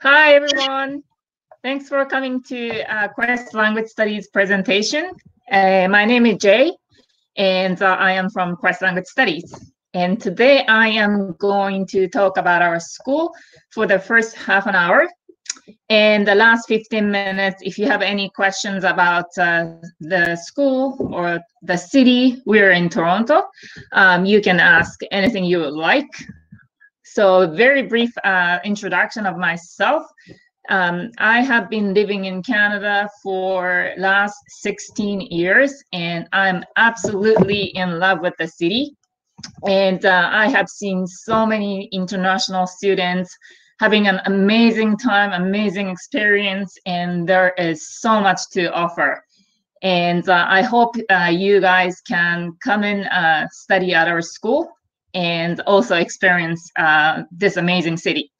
Hi, everyone. Thanks for coming to Quest Language Studies presentation. My name is Jay, and I am from Quest Language Studies. And today I am going to talk about our school for the first half an hour. And the last 15 minutes, if you have any questions about the school or the city, we're in Toronto, you can ask anything you would like. So very brief introduction of myself. I have been living in Canada for last 16 years, and I'm absolutely in love with the city. And I have seen so many international students having an amazing time, amazing experience, and there is so much to offer. And I hope you guys can come and study at our school and also experience this amazing city.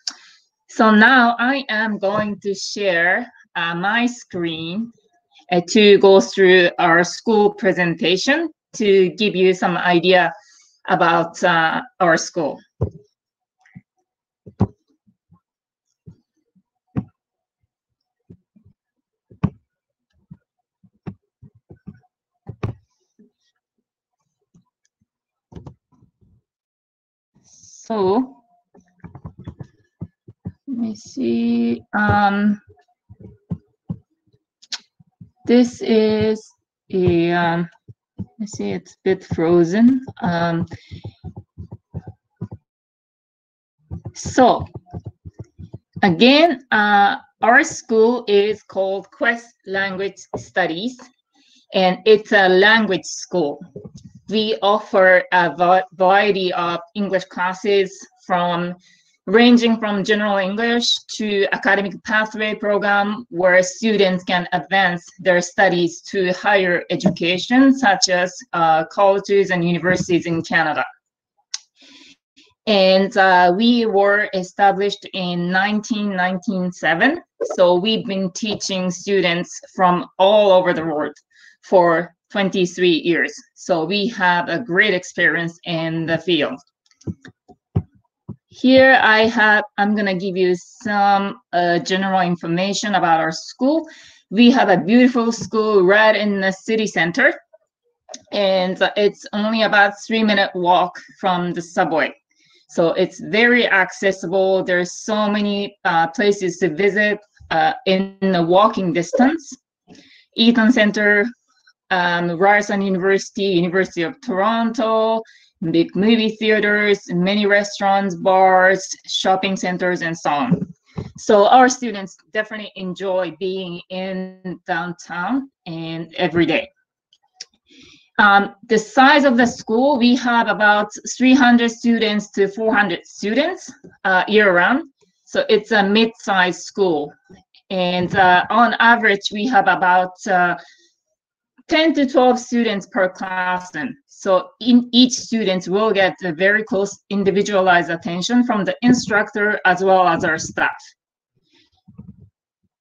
So now I am going to share my screen to go through our school presentation to give you some idea about our school. So let me see. This is a, let's see, it's a bit frozen. So again, our school is called Quest Language Studies, and it's a language school. We offer a variety of English classes ranging from general English to academic pathway program where students can advance their studies to higher education, such as colleges and universities in Canada. And we were established in 1997. So we've been teaching students from all over the world for 23 years. So we have a great experience in the field. Here I'm gonna give you some general information about our school. We have a beautiful school right in the city center, and it's only about 3-minute walk from the subway. So it's very accessible. There's so many places to visit in the walking distance. Eaton Center, Ryerson University, University of Toronto, big movie theaters, many restaurants, bars, shopping centers, and so on. So our students definitely enjoy being in downtown and every day. The size of the school, we have about 300 students to 400 students year-round. So it's a mid-sized school. And on average, we have about 10 to 12 students per classroom. So each student will get a very close individualized attention from the instructor as well as our staff.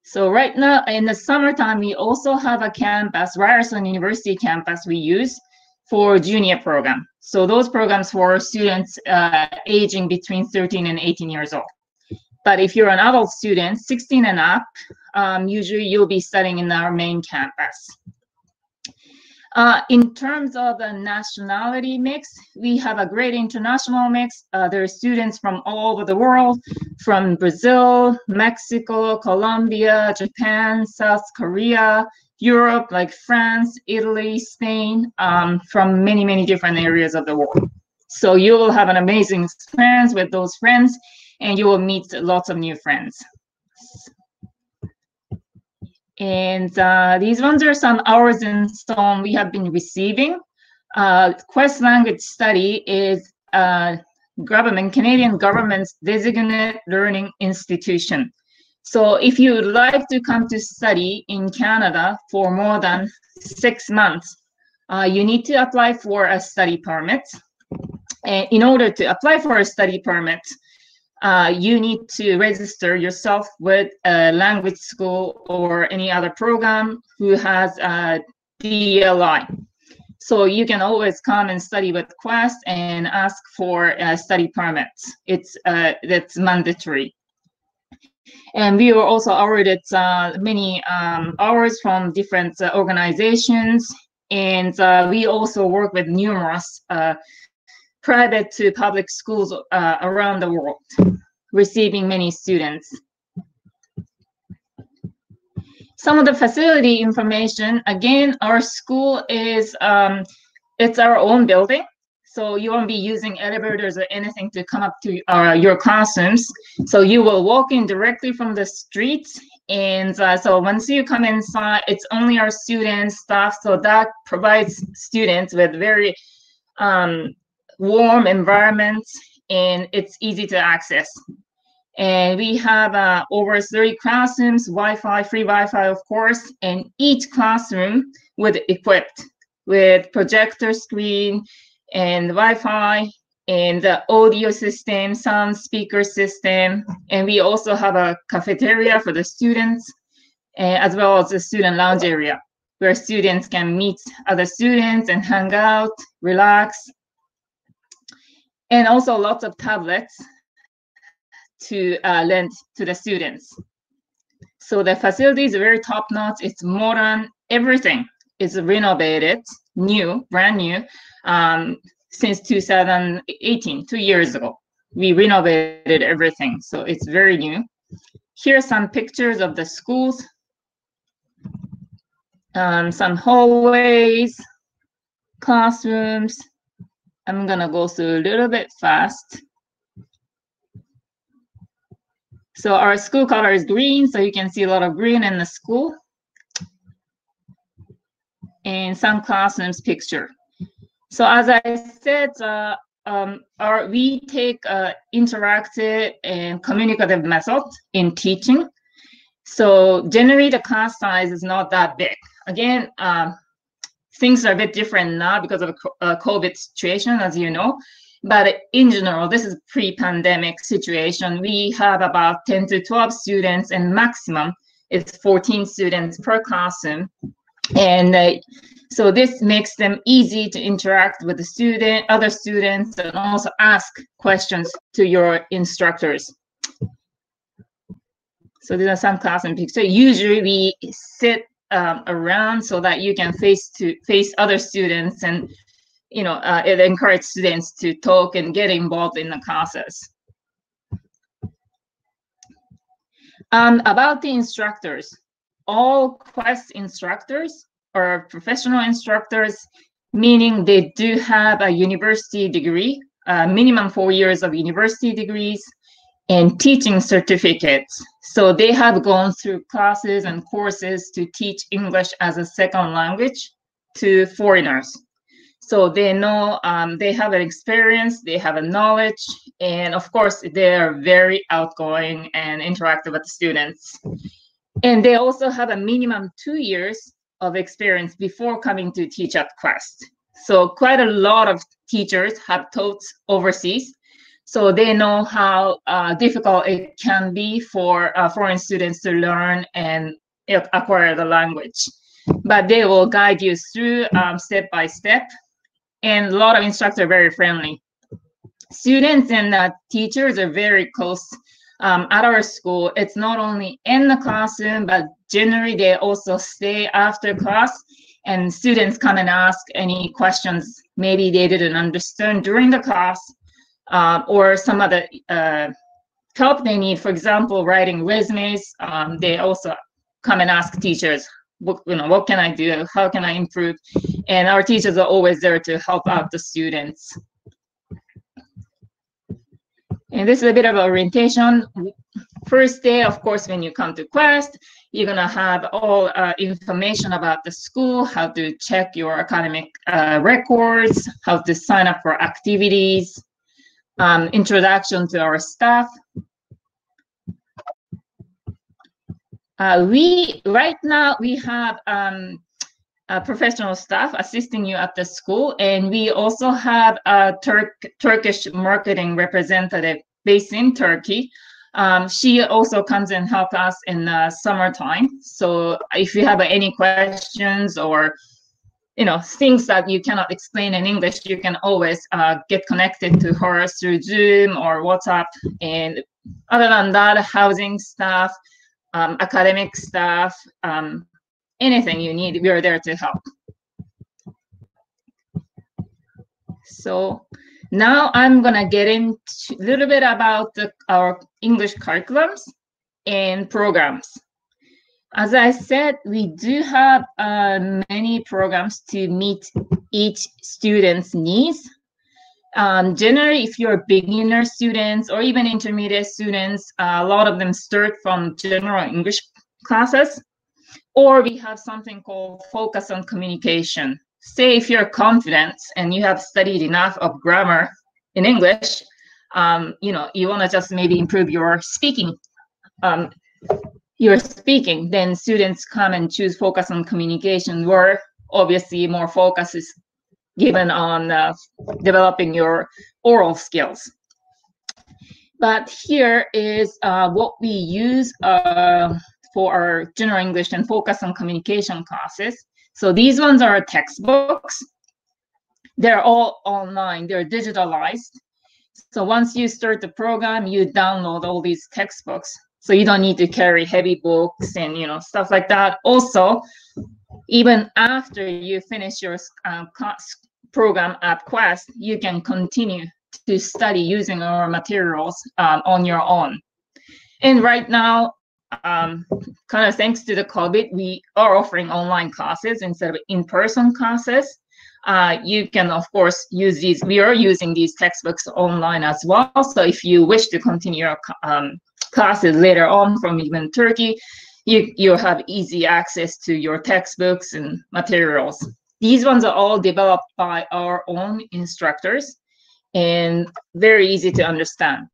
So right now in the summertime, we also have a campus, Ryerson University campus we use for junior program. So those programs for students aging between 13 and 18 years old. But if you're an adult student, 16 and up, usually you'll be studying in our main campus. In terms of the nationality mix, we have a great international mix. There are students from all over the world, from Brazil, Mexico, Colombia, Japan, South Korea, Europe, like France, Italy, Spain, from many, many different areas of the world. So you will have an amazing experience with those friends, and you will meet lots of new friends. And these ones are some hours and so on we have been receiving. Quest Language Study is Canadian government's designated learning institution. So if you would like to come to study in Canada for more than 6 months, you need to apply for a study permit. And in order to apply for a study permit, you need to register yourself with a language school or any other program who has a DLI. So you can always come and study with Quest and ask for a study permit. That's mandatory. And we were also awarded many awards from different organizations. And we also work with numerous private to public schools around the world, receiving many students. Some of the facility information, again, our school is, it's our own building. So you won't be using elevators or anything to come up to your classrooms. So you will walk in directly from the street. And so once you come inside, it's only our students, staff. So that provides students with very warm environment, and it's easy to access. And we have over 30 classrooms, Wi-Fi, free Wi-Fi, of course, and each classroom with equipped with projector screen and Wi-Fi and the audio system, sound speaker system. And we also have a cafeteria for the students, as well as a student lounge area where students can meet other students and hang out, relax. And also lots of tablets to lend to the students. So the facility is very top notch. It's modern. Everything is renovated, new, brand new, since 2018, 2 years ago. We renovated everything, so it's very new. Here are some pictures of the schools, some hallways, classrooms. I'm gonna go through a little bit fast. So our school color is green, so you can see a lot of green in the school. And some classrooms picture. So as I said, we take interactive and communicative method in teaching. So generally the class size is not that big. Again, things are a bit different now because of the COVID situation, as you know. But in general, this is pre-pandemic situation. We have about 10 to 12 students, and maximum is 14 students per classroom. And so this makes them easy to interact with the other students, and also ask questions to your instructors. So these are some classroom pictures. Usually we sit around so that you can face other students, and it encourages students to talk and get involved in the classes. About the instructors, all Quest instructors are professional instructors, meaning they do have a university degree, minimum 4 years of university degrees, and teaching certificates. So they have gone through classes and courses to teach English as a second language to foreigners. So they know, they have an experience, they have a knowledge, and of course, they are very outgoing and interactive with the students. And they also have a minimum 2 years of experience before coming to teach at Quest. So quite a lot of teachers have taught overseas. So they know how difficult it can be for foreign students to learn and acquire the language. But they will guide you through step by step. And a lot of instructors are very friendly. Students and teachers are very close. At our school, it's not only in the classroom, but generally they also stay after class, and students come and ask any questions maybe they didn't understand during the class, or some other help they need. For example, writing resumes, they also come and ask teachers, what can I do? How can I improve? And our teachers are always there to help out the students. And this is a bit of orientation. First day, of course, when you come to Quest, you're gonna have all information about the school, how to check your academic records, how to sign up for activities, introduction to our staff. Right now we have professional staff assisting you at the school, and we also have a Turkish marketing representative based in Turkey. She also comes and helps us in the summertime. So if you have any questions or things that you cannot explain in English, you can always get connected to her through Zoom or WhatsApp. And other than that, housing stuff, academic stuff, anything you need, we are there to help. So now I'm going to get into a little bit about our English curriculums and programs. As I said, we do have many programs to meet each student's needs. Generally, if you're beginner students or even intermediate students, a lot of them start from general English classes, or we have something called focus on communication. Say if you're confident and you have studied enough of grammar in English, you want to just maybe improve your speaking. Then students come and choose focus on communication, where obviously more focus is given on developing your oral skills. But here is what we use for our general English and focus on communication classes. So these ones are textbooks. They're all online, they're digitalized. So once you start the program, you download all these textbooks. So you don't need to carry heavy books and stuff like that. Also, even after you finish your program at Quest, you can continue to study using our materials on your own. And right now, kind of thanks to the COVID, we are offering online classes instead of in-person classes. You can, of course, use these. We are using these textbooks online as well. So if you wish to continue your classes later on from even Turkey, you have easy access to your textbooks and materials. These ones are all developed by our own instructors and very easy to understand.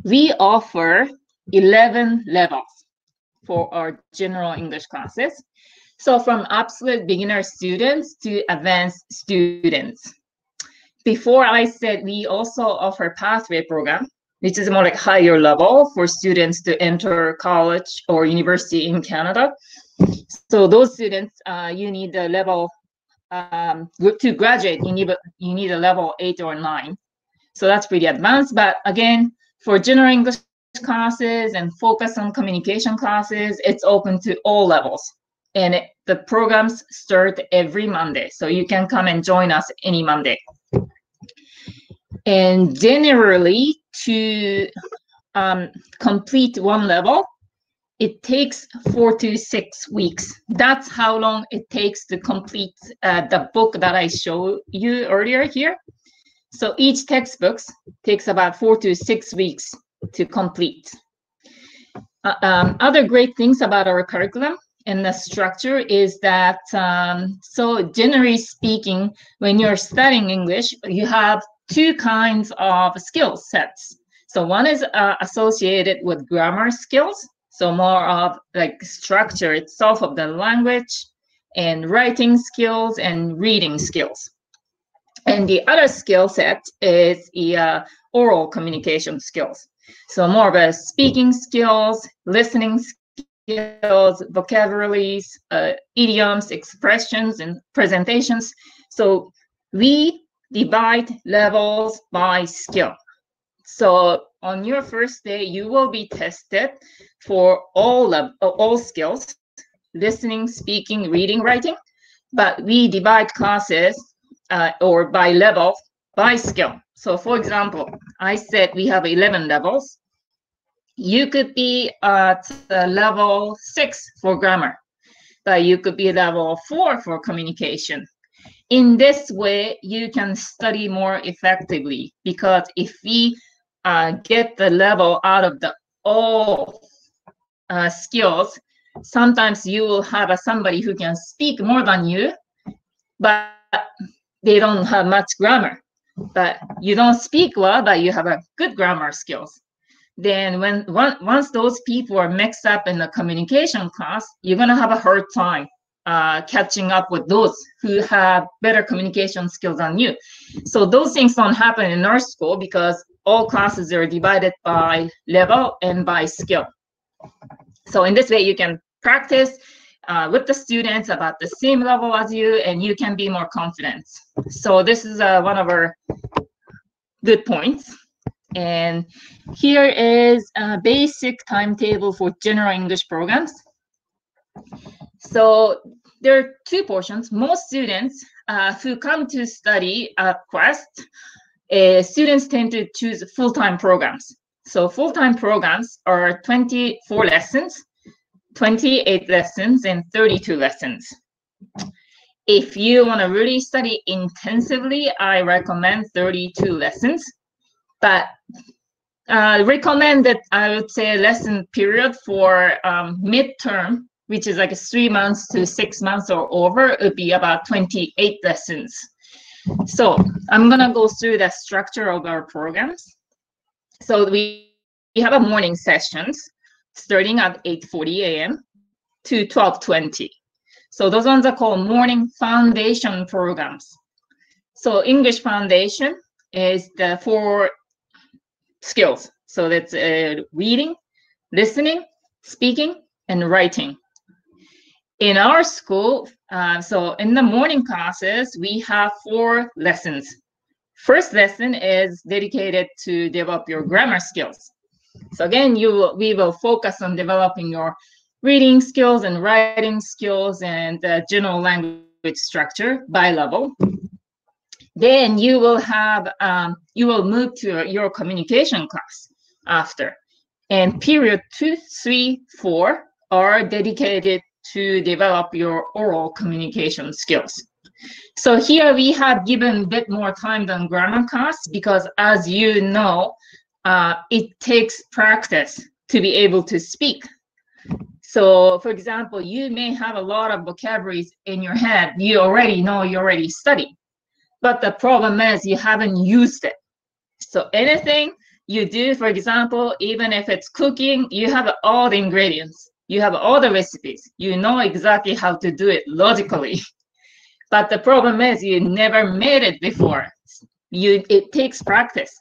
We offer 11 levels for our general English classes. So from absolute beginner students to advanced students. Before I said we also offer pathway program, which is more like higher level for students to enter college or university in Canada. So those students, you need a level, to graduate, you need a level 8 or 9. So that's pretty advanced. But again, for general English classes and focus on communication classes, it's open to all levels. And the programs start every Monday. So you can come and join us any Monday. And generally, to complete one level, it takes 4 to 6 weeks. That's how long it takes to complete the book that I showed you earlier here. So each textbook takes about 4 to 6 weeks to complete. Other great things about our curriculum and the structure is that, so generally speaking, when you're studying English, you have 2 kinds of skill sets. So one is associated with grammar skills, so more of like structure itself of the language, and writing skills and reading skills. And the other skill set is the oral communication skills. So more of a speaking skills, listening skills, vocabularies, idioms, expressions, and presentations. So we divide levels by skill. So on your first day, you will be tested for all skills, listening, speaking, reading, writing. But we divide classes or by level, by skill. So for example, I said we have 11 levels. You could be at level 6 for grammar, but you could be level 4 for communication. In this way, you can study more effectively, because if we get the level out of the all skills, sometimes you will have somebody who can speak more than you, but they don't have much grammar. But you don't speak well, but you have a good grammar skills. Then once those people are mixed up in the communication class, you're gonna have a hard time catching up with those who have better communication skills than you. So those things don't happen in our school because all classes are divided by level and by skill. So in this way, you can practice with the students about the same level as you, and you can be more confident. So this is one of our good points. And here is a basic timetable for general English programs. So there are two portions. Most students who come to study at Quest, students tend to choose full-time programs. So full-time programs are 24 lessons, 28 lessons, and 32 lessons. If you want to really study intensively, I recommend 32 lessons. But recommended, I would say, lesson period for midterm, which is like 3 months to 6 months or over, would be about 28 lessons. So I'm going to go through the structure of our programs. So we have a morning sessions starting at 8:40 a.m. to 12:20. So those ones are called morning foundation programs. So English foundation is the 4 skills. So that's reading, listening, speaking, and writing. In our school, so in the morning classes, we have 4 lessons. First lesson is dedicated to develop your grammar skills. So again, we will focus on developing your reading skills and writing skills and general language structure by level. Then you will have you will move to your communication class after, and period 2, 3, 4 are dedicated to develop your oral communication skills. So here we have given a bit more time than grammar class because, as you know, it takes practice to be able to speak. So, for example, you may have a lot of vocabularies in your head. You already know, you already studied. But the problem is you haven't used it. So anything you do, for example, even if it's cooking, you have all the ingredients. You have all the recipes. You know exactly how to do it logically. But the problem is you never made it before. It takes practice.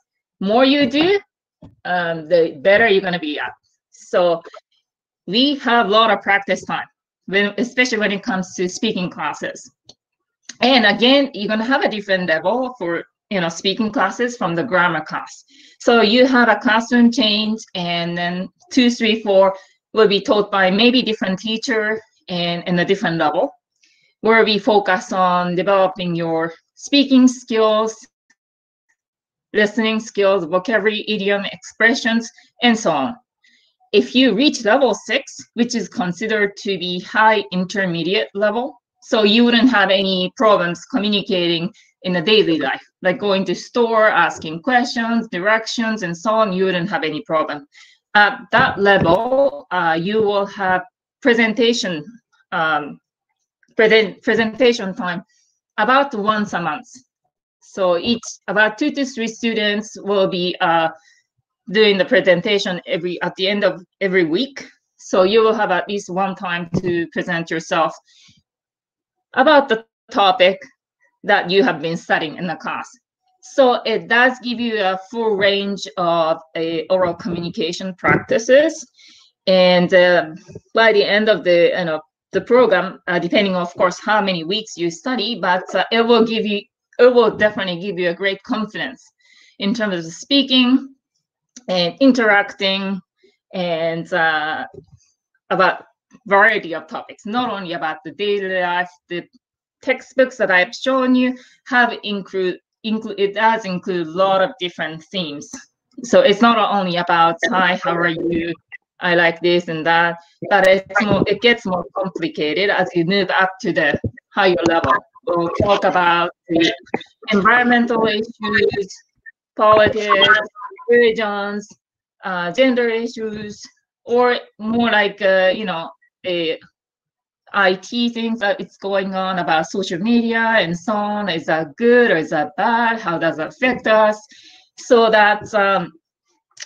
More you do, the better you're going to be at. So we have a lot of practice time, especially when it comes to speaking classes. And again, you're going to have a different level for speaking classes from the grammar class. So you have a classroom change, and then 2, 3, 4 will be taught by maybe different teacher and in a different level, where we focus on developing your speaking skills, listening skills, vocabulary, idiom, expressions, and so on. If you reach level 6, which is considered to be high intermediate level, so you wouldn't have any problems communicating in a daily life, like going to store, asking questions, directions, and so on, you wouldn't have any problem. At that level, you will have presentation time about once a month. So about 2 to 3 students will be doing the presentation at the end of every week. So you will have at least one time to present yourself about the topic that you have been studying in the class. So it does give you a full range of oral communication practices. And by the end of the program, depending, of course, how many weeks you study, but it will definitely give you a great confidence in terms of speaking and interacting and about variety of topics, not only about the daily life. The textbooks that I've shown you it does include a lot of different themes. So it's not only about, hi, how are you? I like this and that, but it gets more complicated as you move up to the higher level. We'll talk about the environmental issues, politics, religions, gender issues, or more like IT things that it's going on about social media and so on. Is that good or is that bad? How does it affect us? So that's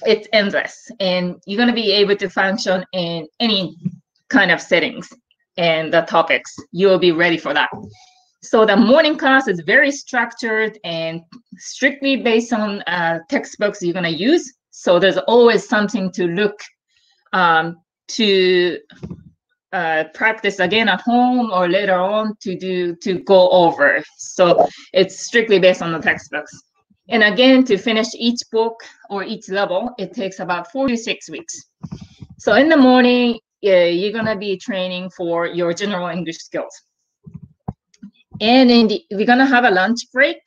it's endless, and you're going to be able to function in any kind of settings and the topics. You'll be ready for that. So the morning class is very structured and strictly based on textbooks you're going to use. So there's always something to look to practice again at home or later on to go over. So it's strictly based on the textbooks. And again, to finish each book or each level, it takes about 4 to 6 weeks. So in the morning, you're gonna be training for your general English skills. And we're gonna have a lunch break.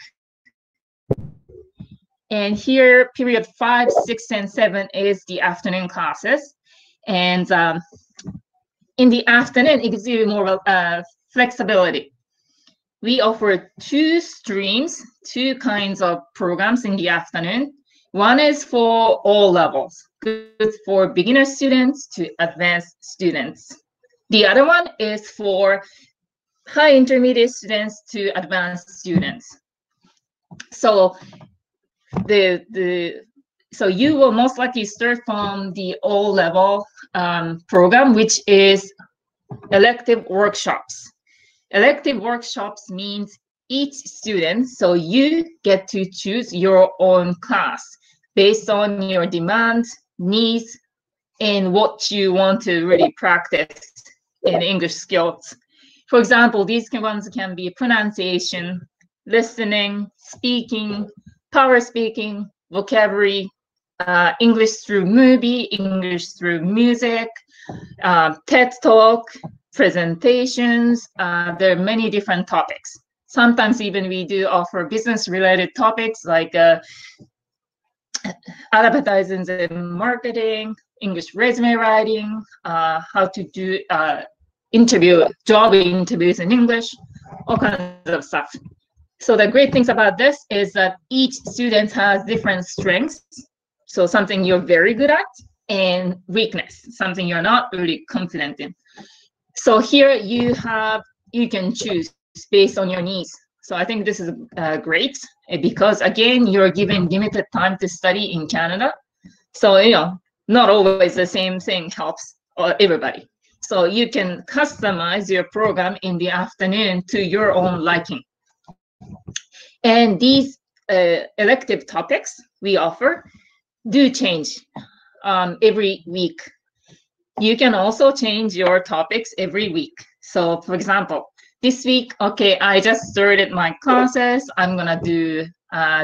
And here, period 5, 6, and 7 is the afternoon classes. And in the afternoon, it gives you more flexibility. We offer 2 streams, 2 kinds of programs in the afternoon. One is for all levels, good for beginner students to advanced students. The other one is for high intermediate students to advanced students. So so you will most likely start from the all level program, which is elective workshops. Elective workshops means each student, so you get to choose your own class based on your demands, needs, and what you want to really practice in English skills. For example, these ones can be pronunciation, listening, speaking, power speaking, vocabulary, English through movie, English through music, TED Talk, presentations. There are many different topics. Sometimes even we do offer business-related topics like advertising and marketing, English resume writing, how to do job interviews in English, all kinds of stuff. So the great things about this is that each student has different strengths. So something you're very good at, and weakness, something you're not really confident in. So here you can choose based on your needs. So I think this is great because again, you're given limited time to study in Canada. So, not always the same thing helps everybody. So you can customize your program in the afternoon to your own liking. And these elective topics we offer do change every week. You can also change your topics every week. So for example, this week, okay, I just started my classes. I'm gonna do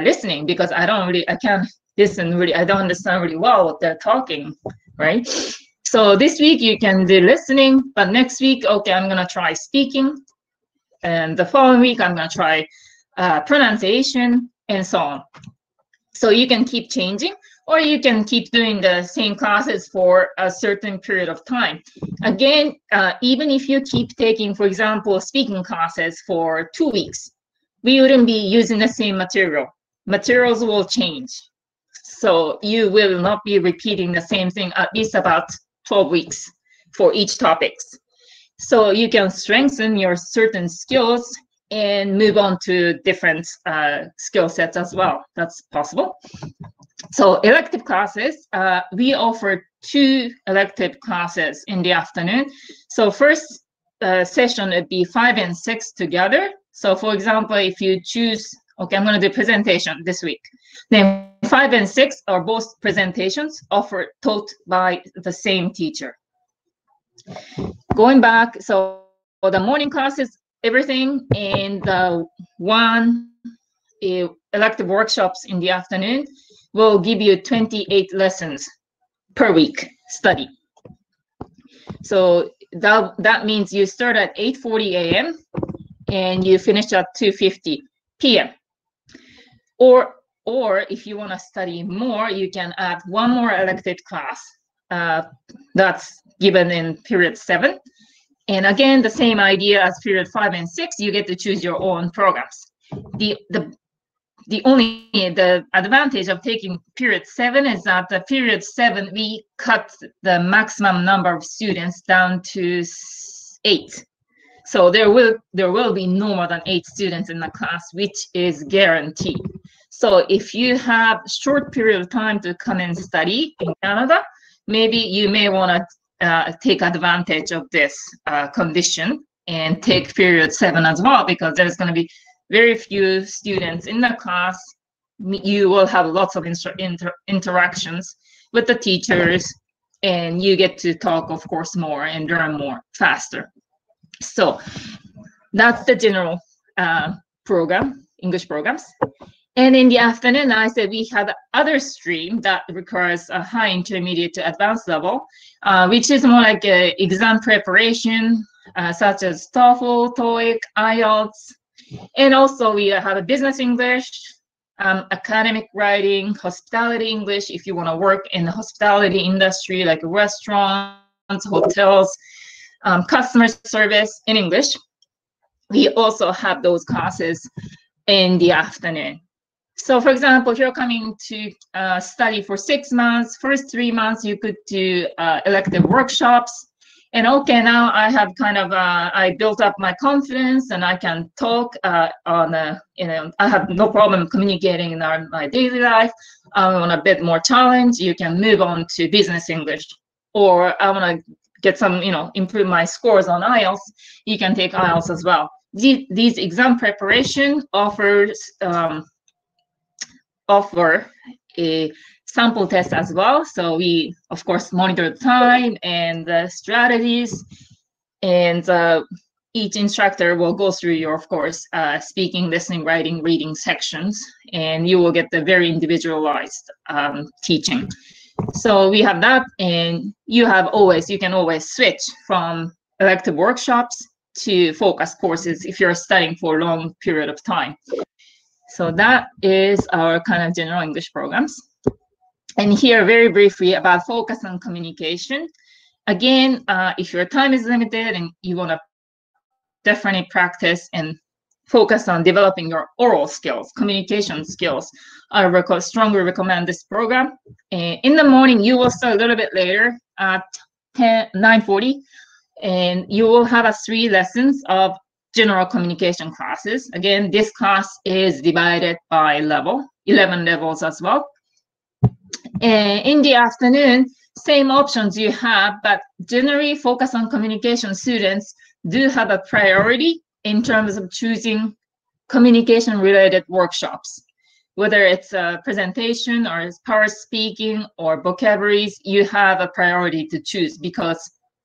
listening because I can't listen really, I don't understand really well what they're talking, right? So this week you can do listening, but next week, okay, I'm gonna try speaking. And the following week, I'm gonna try pronunciation and so on. So you can keep changing, or you can keep doing the same classes for a certain period of time. Again, even if you keep taking, for example, speaking classes for 2 weeks, we wouldn't be using the same material. Materials will change. So you will not be repeating the same thing at least about 12 weeks for each topics. So you can strengthen your certain skills and move on to different skill sets as well. That's possible. So elective classes, we offer 2 elective classes in the afternoon. So first session would be 5 and 6 together. So for example, if you choose, okay, I'm going to do presentation this week. Then 5 and 6 are both presentations taught by the same teacher. Going back, so for the morning classes, everything, and the 1 elective workshops in the afternoon will give you 28 lessons per week study. So that means you start at 8:40 a.m. and you finish at 2:50 p.m. Or if you want to study more, you can add 1 more elective class that's given in period 7. And again, the same idea as period 5 and 6, you get to choose your own programs. The advantage of taking period 7 is that the period 7, we cut the maximum number of students down to 8. So there will be no more than 8 students in the class, which is guaranteed. So if you have short period of time to come and study in Canada, maybe you may want to take advantage of this condition and take period 7 as well, because there's going to be very few students in the class. You will have lots of interactions with the teachers, and you get to talk, of course, more and learn more faster. So that's the general program, English programs. And in the afternoon, I said we have other stream that requires a high intermediate to advanced level, which is more like exam preparation, such as TOEFL, TOEIC, IELTS. And also we have a business English, academic writing, hospitality English, if you want to work in the hospitality industry, like restaurants, hotels, customer service in English. We also have those classes in the afternoon. So for example, if you're coming to study for 6 months, first 3 months, you could do elective workshops. And okay, now I have kind of, I built up my confidence and I can talk on, I have no problem communicating in my daily life. I want a bit more challenge, you can move on to business English. Or I want to get some, improve my scores on IELTS, you can take IELTS as well. These exam preparation offer a sample test as well. So we, of course, monitor the time and the strategies. And each instructor will go through your, of course, speaking, listening, writing, reading sections. And you will get the very individualized teaching. So we have that. And you can always switch from elective workshops to focus courses if you're studying for a long period of time. So that is our kind of general English programs. And here, very briefly, about focus on communication. Again, if your time is limited and you want to definitely practice and focus on developing your oral skills, communication skills, I strongly recommend this program. In the morning, you will start a little bit later at 9:40, and you will have 3 lessons of general communication classes. Again, this class is divided by level, 11 levels as well. In the afternoon, same options you have, but generally focus on communication students do have a priority in terms of choosing communication related workshops. Whether it's a presentation or it's power speaking or vocabularies, you have a priority to choose because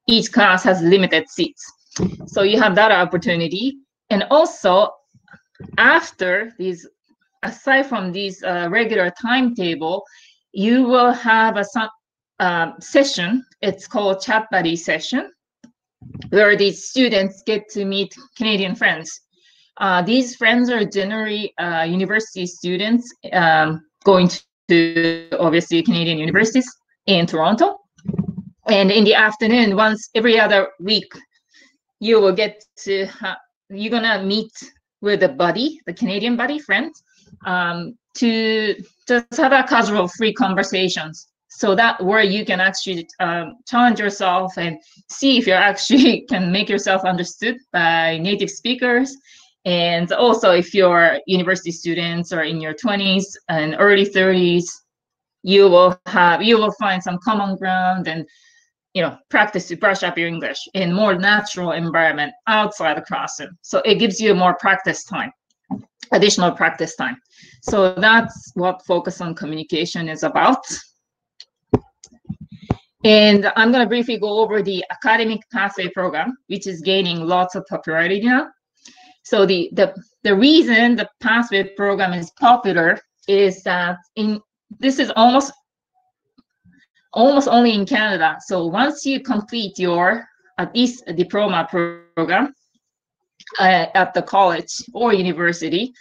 each class has limited seats. So you have that opportunity. And also, after these, aside from these regular timetable, you will have a session. It's called Chat Buddy session, where these students get to meet Canadian friends. These friends are generally university students going to, obviously, Canadian universities in Toronto. And in the afternoon, once every other week, you will get to, you're gonna meet with a buddy, the Canadian buddy friend, to just have a casual, free conversations. So that where you can actually challenge yourself and see if you actually can make yourself understood by native speakers. And also if you're university students or in your 20s and early 30s, you will find some common ground and practice to brush up your English in more natural environment outside the classroom. So it gives you more practice time, additional practice time. So that's what focus on communication is about. And I'm going to briefly go over the academic pathway program, which is gaining lots of popularity now. So the reason the pathway program is popular is that this is almost only in Canada. So once you complete your at least a diploma program at the college or university,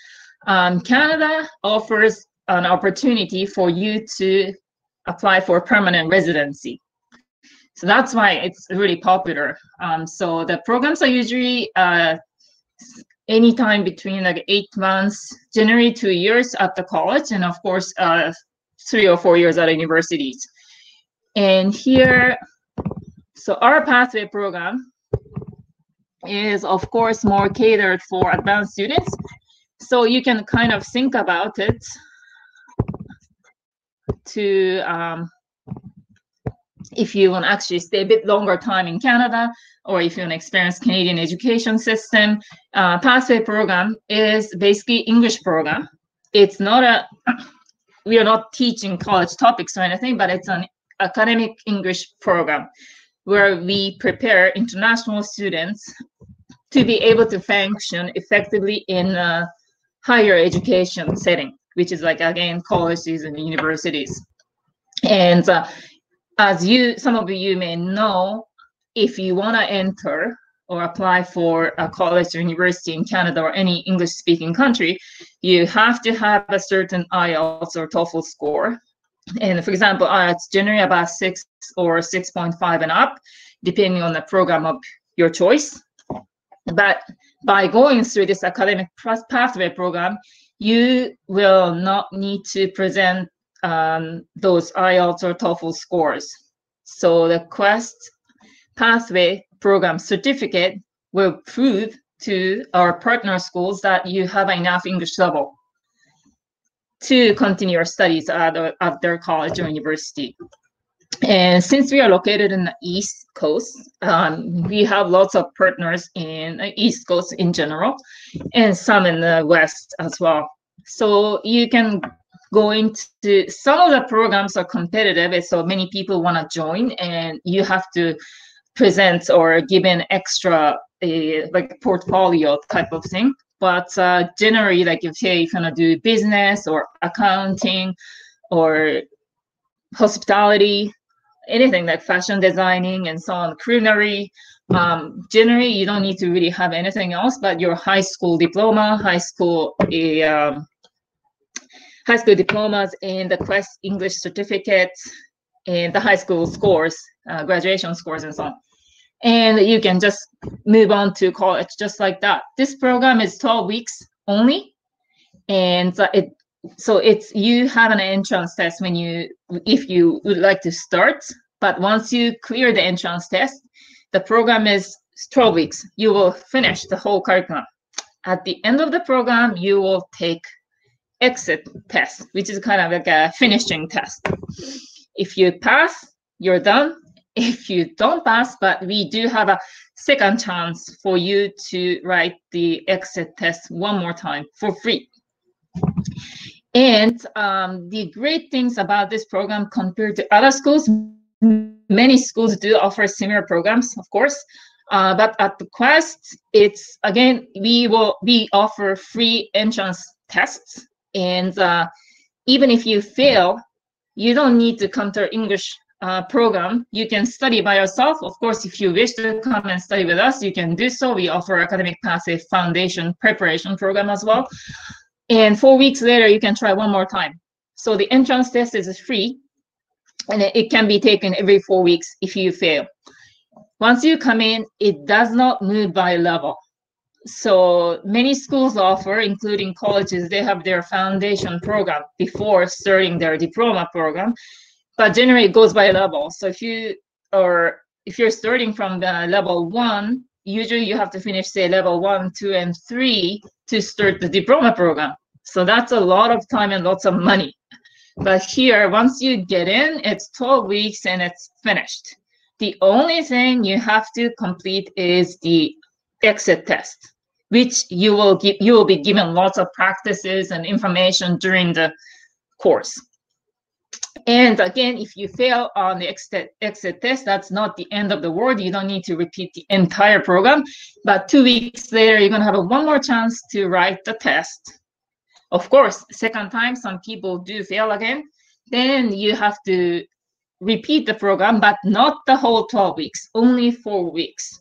Canada offers an opportunity for you to apply for permanent residency. So that's why it's really popular. So the programs are usually anytime between like 8 months, generally 2 years at the college, and of course 3 or 4 years at universities. And here, so our pathway program is of course more catered for advanced students. So you can kind of think about it to if you want to actually stay a bit longer time in Canada, or if you want to experience Canadian education system, pathway program is basically English program. It's not we are not teaching college topics or anything, but it's an academic English program where we prepare international students to be able to function effectively in a higher education setting, which is like, again, colleges and universities. And as some of you may know, if you want to enter or apply for a college or university in Canada or any English-speaking country, you have to have a certain IELTS or TOEFL score. And for example, it's generally about 6 or 6.5 and up, depending on the program of your choice. But by going through this academic pathway program, you will not need to present those IELTS or TOEFL scores. So the Quest pathway program certificate will prove to our partner schools that you have enough English level to continue your studies at their college or university. And since we are located in the East Coast, we have lots of partners in the East Coast in general, and some in the West as well. So you can go into, some of the programs are competitive, so many people want to join, and you have to present or give an extra like portfolio type of thing. But generally, like if you want to do business or accounting or hospitality, anything like fashion designing and so on, culinary, generally you don't need to really have anything else but your high school diploma, high school diplomas, and the Quest English certificate, and the high school scores, graduation scores, and so on. And you can just move on to college just like that. This program is 12 weeks only, and you have an entrance test if you would like to start. But once you clear the entrance test, the program is 12 weeks. You will finish the whole curriculum. At the end of the program, you will take exit test, which is kind of like a finishing test. If you pass, you're done. If you don't pass, but we do have a second chance for you to write the exit test one more time for free. And the great things about this program compared to other schools, many schools do offer similar programs, of course, but at the Quest, it's, again, we offer free entrance tests, and even if you fail, you don't need to come to our English program. You can study by yourself. Of course, if you wish to come and study with us, you can do so. We offer academic pathway foundation preparation program as well. And 4 weeks later, you can try one more time. So the entrance test is free, and it can be taken every 4 weeks if you fail. Once you come in, it does not move by level. So many schools offer, including colleges, they have their foundation program before starting their diploma program, but generally it goes by level. So if you're starting from the level 1, usually you have to finish, say, level 1, 2, and 3 to start the diploma program. So that's a lot of time and lots of money. But here, once you get in, it's 12 weeks and it's finished. The only thing you have to complete is the exit test, which you will be given lots of practices and information during the course. And again, if you fail on the exit test, that's not the end of the world. You don't need to repeat the entire program. But 2 weeks later, you're going to have one more chance to write the test. Of course, second time, some people do fail again. Then you have to repeat the program, but not the whole 12 weeks, only 4 weeks,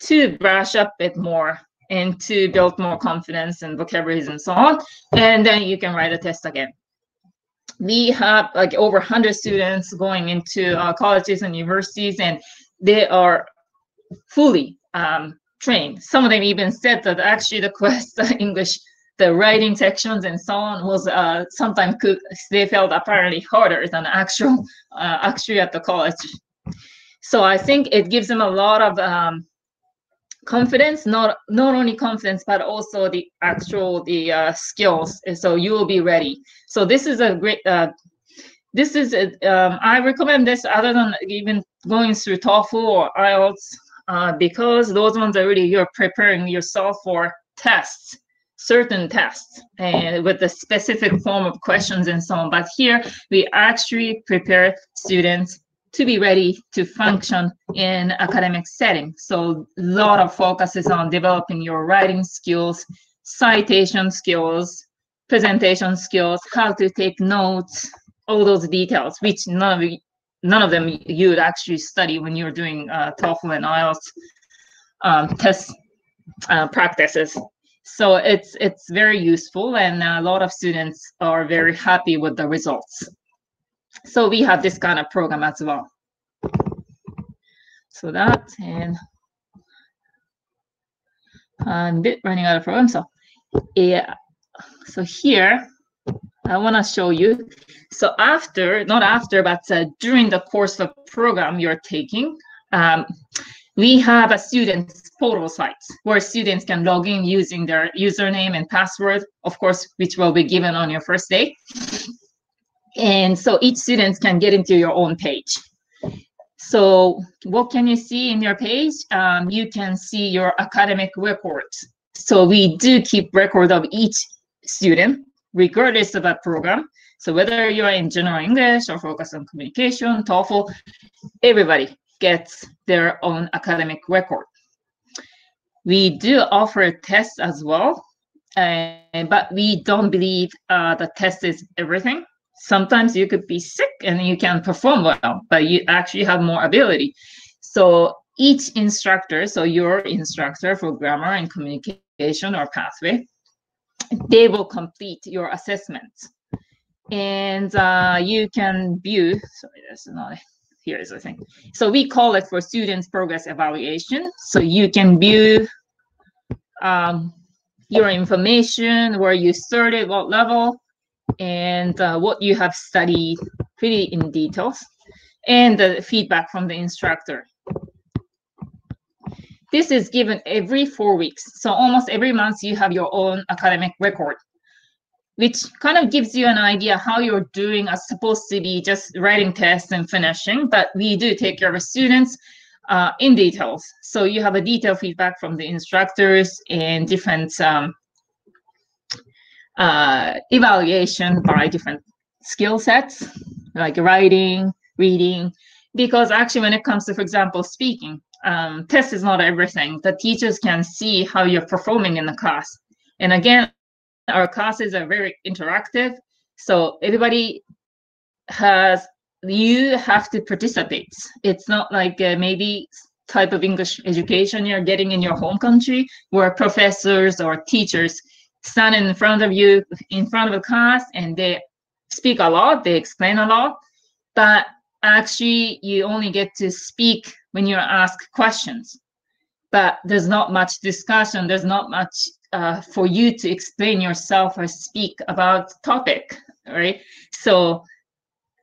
to brush up a bit more and to build more confidence and vocabularies and so on. And then you can write a test again. We have like over 100 students going into colleges and universities, and they are fully trained. Some of them even said that actually the Quest English, the writing sections and so on, was sometimes they felt apparently harder than actually at the college. So I think it gives them a lot of confidence, not only confidence, but also the skills. So you will be ready. So this is a great, I recommend this other than even going through TOEFL or IELTS, because those ones are really, you're preparing yourself for tests. certain tests and with the specific form of questions and so on. But here we actually prepare students to be ready to function in academic setting. So a lot of focus is on developing your writing skills, citation skills, presentation skills, how to take notes, all those details, which none of them you would actually study when you're doing TOEFL and IELTS test practices. So it's very useful, and a lot of students are very happy with the results. So we have this kind of program as well. So that, and I'm a bit running out of program. So yeah, so here I want to show you. So not after, but during the course of the program you're taking, we have a student's portal site where students can log in using their username and password, of course, which will be given on your first day. And so each student can get into your own page. So what can you see in your page? You can see your academic records. So we do keep record of each student, regardless of that program. So whether you're in general English or focus on communication, TOEFL, everybody gets their own academic record. We do offer tests as well, but we don't believe the test is everything. Sometimes you could be sick and you can perform well, but you actually have more ability. So each instructor, so your instructor for grammar and communication or pathway, they will complete your assessment. And you can view, sorry, that's not, here is the thing. So we call it for students progress evaluation. So you can view your information, where you started, what level, and what you have studied pretty in details, and the feedback from the instructor. This is given every 4 weeks. So almost every month you have your own academic record, which kind of gives you an idea how you're doing as supposed to be just writing tests and finishing, but we do take care of students in details. So you have a detailed feedback from the instructors and different evaluation by different skill sets, like writing, reading, because actually when it comes to, for example, speaking, test is not everything. The teachers can see how you're performing in the class. And again, our classes are very interactive. So everybody you have to participate. It's not like maybe type of English education you're getting in your home country, where professors or teachers stand in front of you, in front of a class, and they speak a lot, they explain a lot, but actually you only get to speak when you're asked questions. But there's not much discussion, there's not much for you to explain yourself or speak about topic, right? So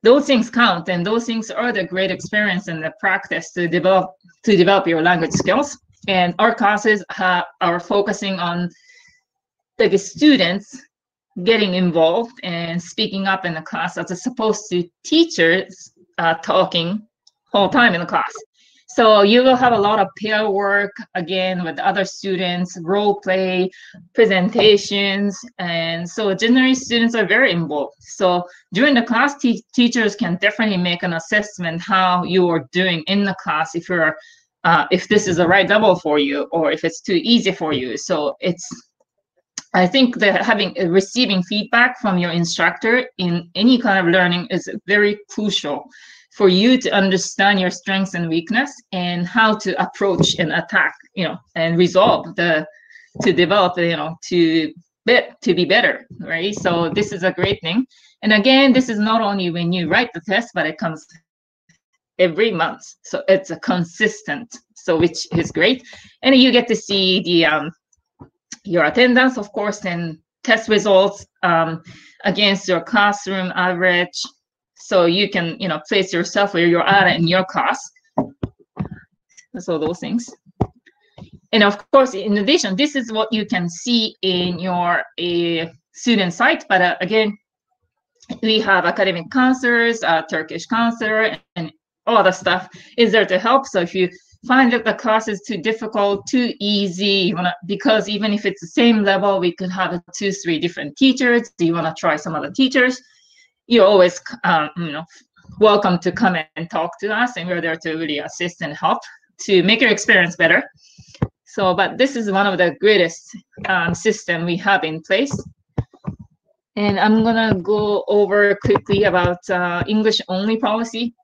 those things count, and those things are the great experience and the practice to develop your language skills. And our classes are focusing on the students getting involved and speaking up in the class, as opposed to teachers talking whole time in the class. So you will have a lot of pair work, again, with other students, role play, presentations, and so generally students are very involved. So during the class, teachers can definitely make an assessment how you are doing in the class, if this is the right level for you, or if it's too easy for you. So I think that receiving feedback from your instructor in any kind of learning is very crucial for you to understand your strengths and weakness and how to approach and attack, and resolve to develop, to be better, right? So this is a great thing. And again, this is not only when you write the test, but it comes every month. So it's a consistent, so which is great. And you get to see your attendance, of course, and test results against your classroom average. So you can, place yourself where you're at in your class. So those things. And of course, in addition, this is what you can see in your student site. But again, we have academic counselors, Turkish counselor, and all other stuff is there to help. So if you find that the class is too difficult, too easy, because even if it's the same level, we could have 2-3 different teachers. Do you want to try some other teachers? You're always welcome to come and talk to us, and we're there to really assist and help to make your experience better. So, but this is one of the greatest system we have in place. And I'm gonna go over quickly about English-only policy.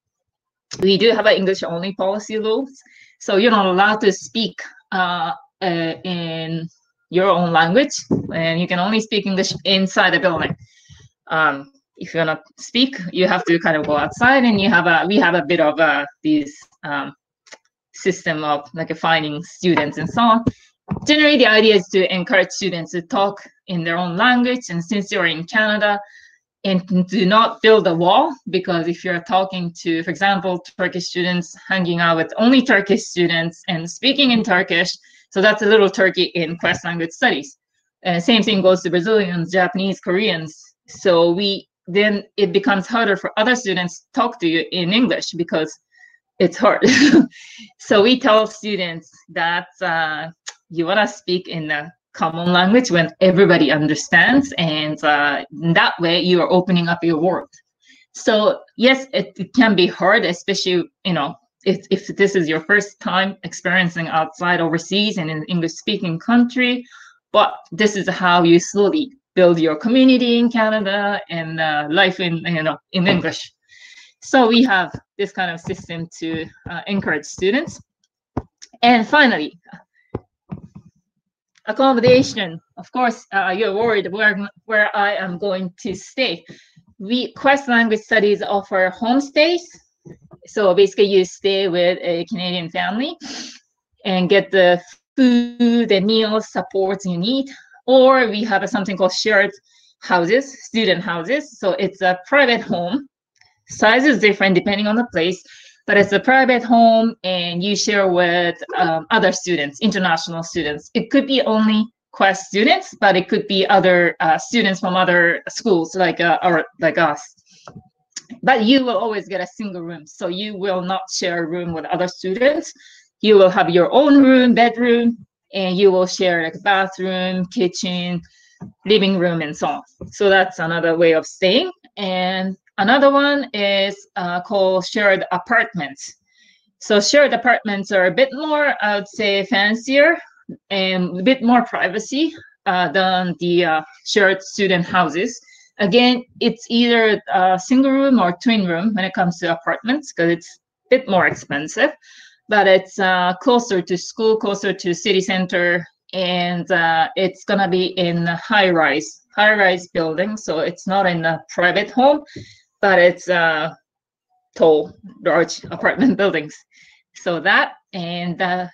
We do have an English-only policy rules. So you're not allowed to speak in your own language, and you can only speak English inside the building. If you're not speak, you have to kind of go outside, and we have a bit of these system of like finding students and so on. Generally, the idea is to encourage students to talk in their own language. And since you're in Canada, and do not build a wall, because if you're talking to, for example, Turkish students, hanging out with only Turkish students and speaking in Turkish, so that's a little Turkey in Quest Language Studies. Same thing goes to Brazilians, Japanese, Koreans. So then it becomes harder for other students to talk to you in English because it's hard. So we tell students that you want to speak in a common language when everybody understands, and that way you are opening up your world. So yes, it can be hard, especially if this is your first time experiencing outside overseas in an English-speaking country. But this is how you slowly build your community in Canada and life in English. So we have this kind of system to encourage students. And finally, accommodation. Of course, you're worried where I am going to stay. Quest Language Studies offer homestays. So basically you stay with a Canadian family and get the food and meals, supports you need. Or we have something called shared houses, student houses. So it's a private home. Size is different depending on the place, but it's a private home, and you share with other students, international students. It could be only Quest students, but it could be other students from other schools like us. But you will always get a single room, so you will not share a room with other students. You will have your own room, bedroom, and you will share like a bathroom, kitchen, living room, and so on. So that's another way of staying. And another one is called shared apartments. So shared apartments are a bit more, I would say, fancier and a bit more privacy than the shared student houses. Again, it's either a single room or twin room when it comes to apartments, because it's a bit more expensive, but it's closer to school, closer to city center, and it's gonna be in a high-rise building. So it's not in a private home, but it's tall, large apartment buildings. So that, and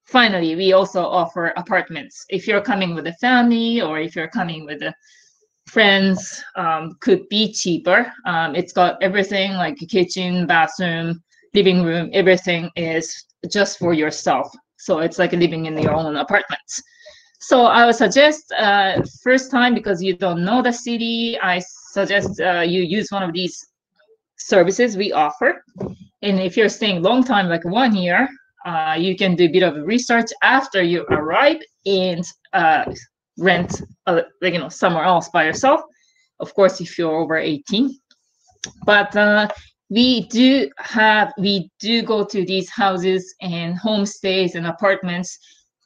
finally, we also offer apartments. If you're coming with a family or if you're coming with friends, could be cheaper. It's got everything like kitchen, bathroom, living room, everything is just for yourself. So it's like living in your own apartments. So I would suggest first time, because you don't know the city, I suggest you use one of these services we offer. And if you're staying long time, like 1 year, you can do a bit of research after you arrive and rent somewhere else by yourself. Of course, if you're over 18. But we do go to these houses and homestays and apartments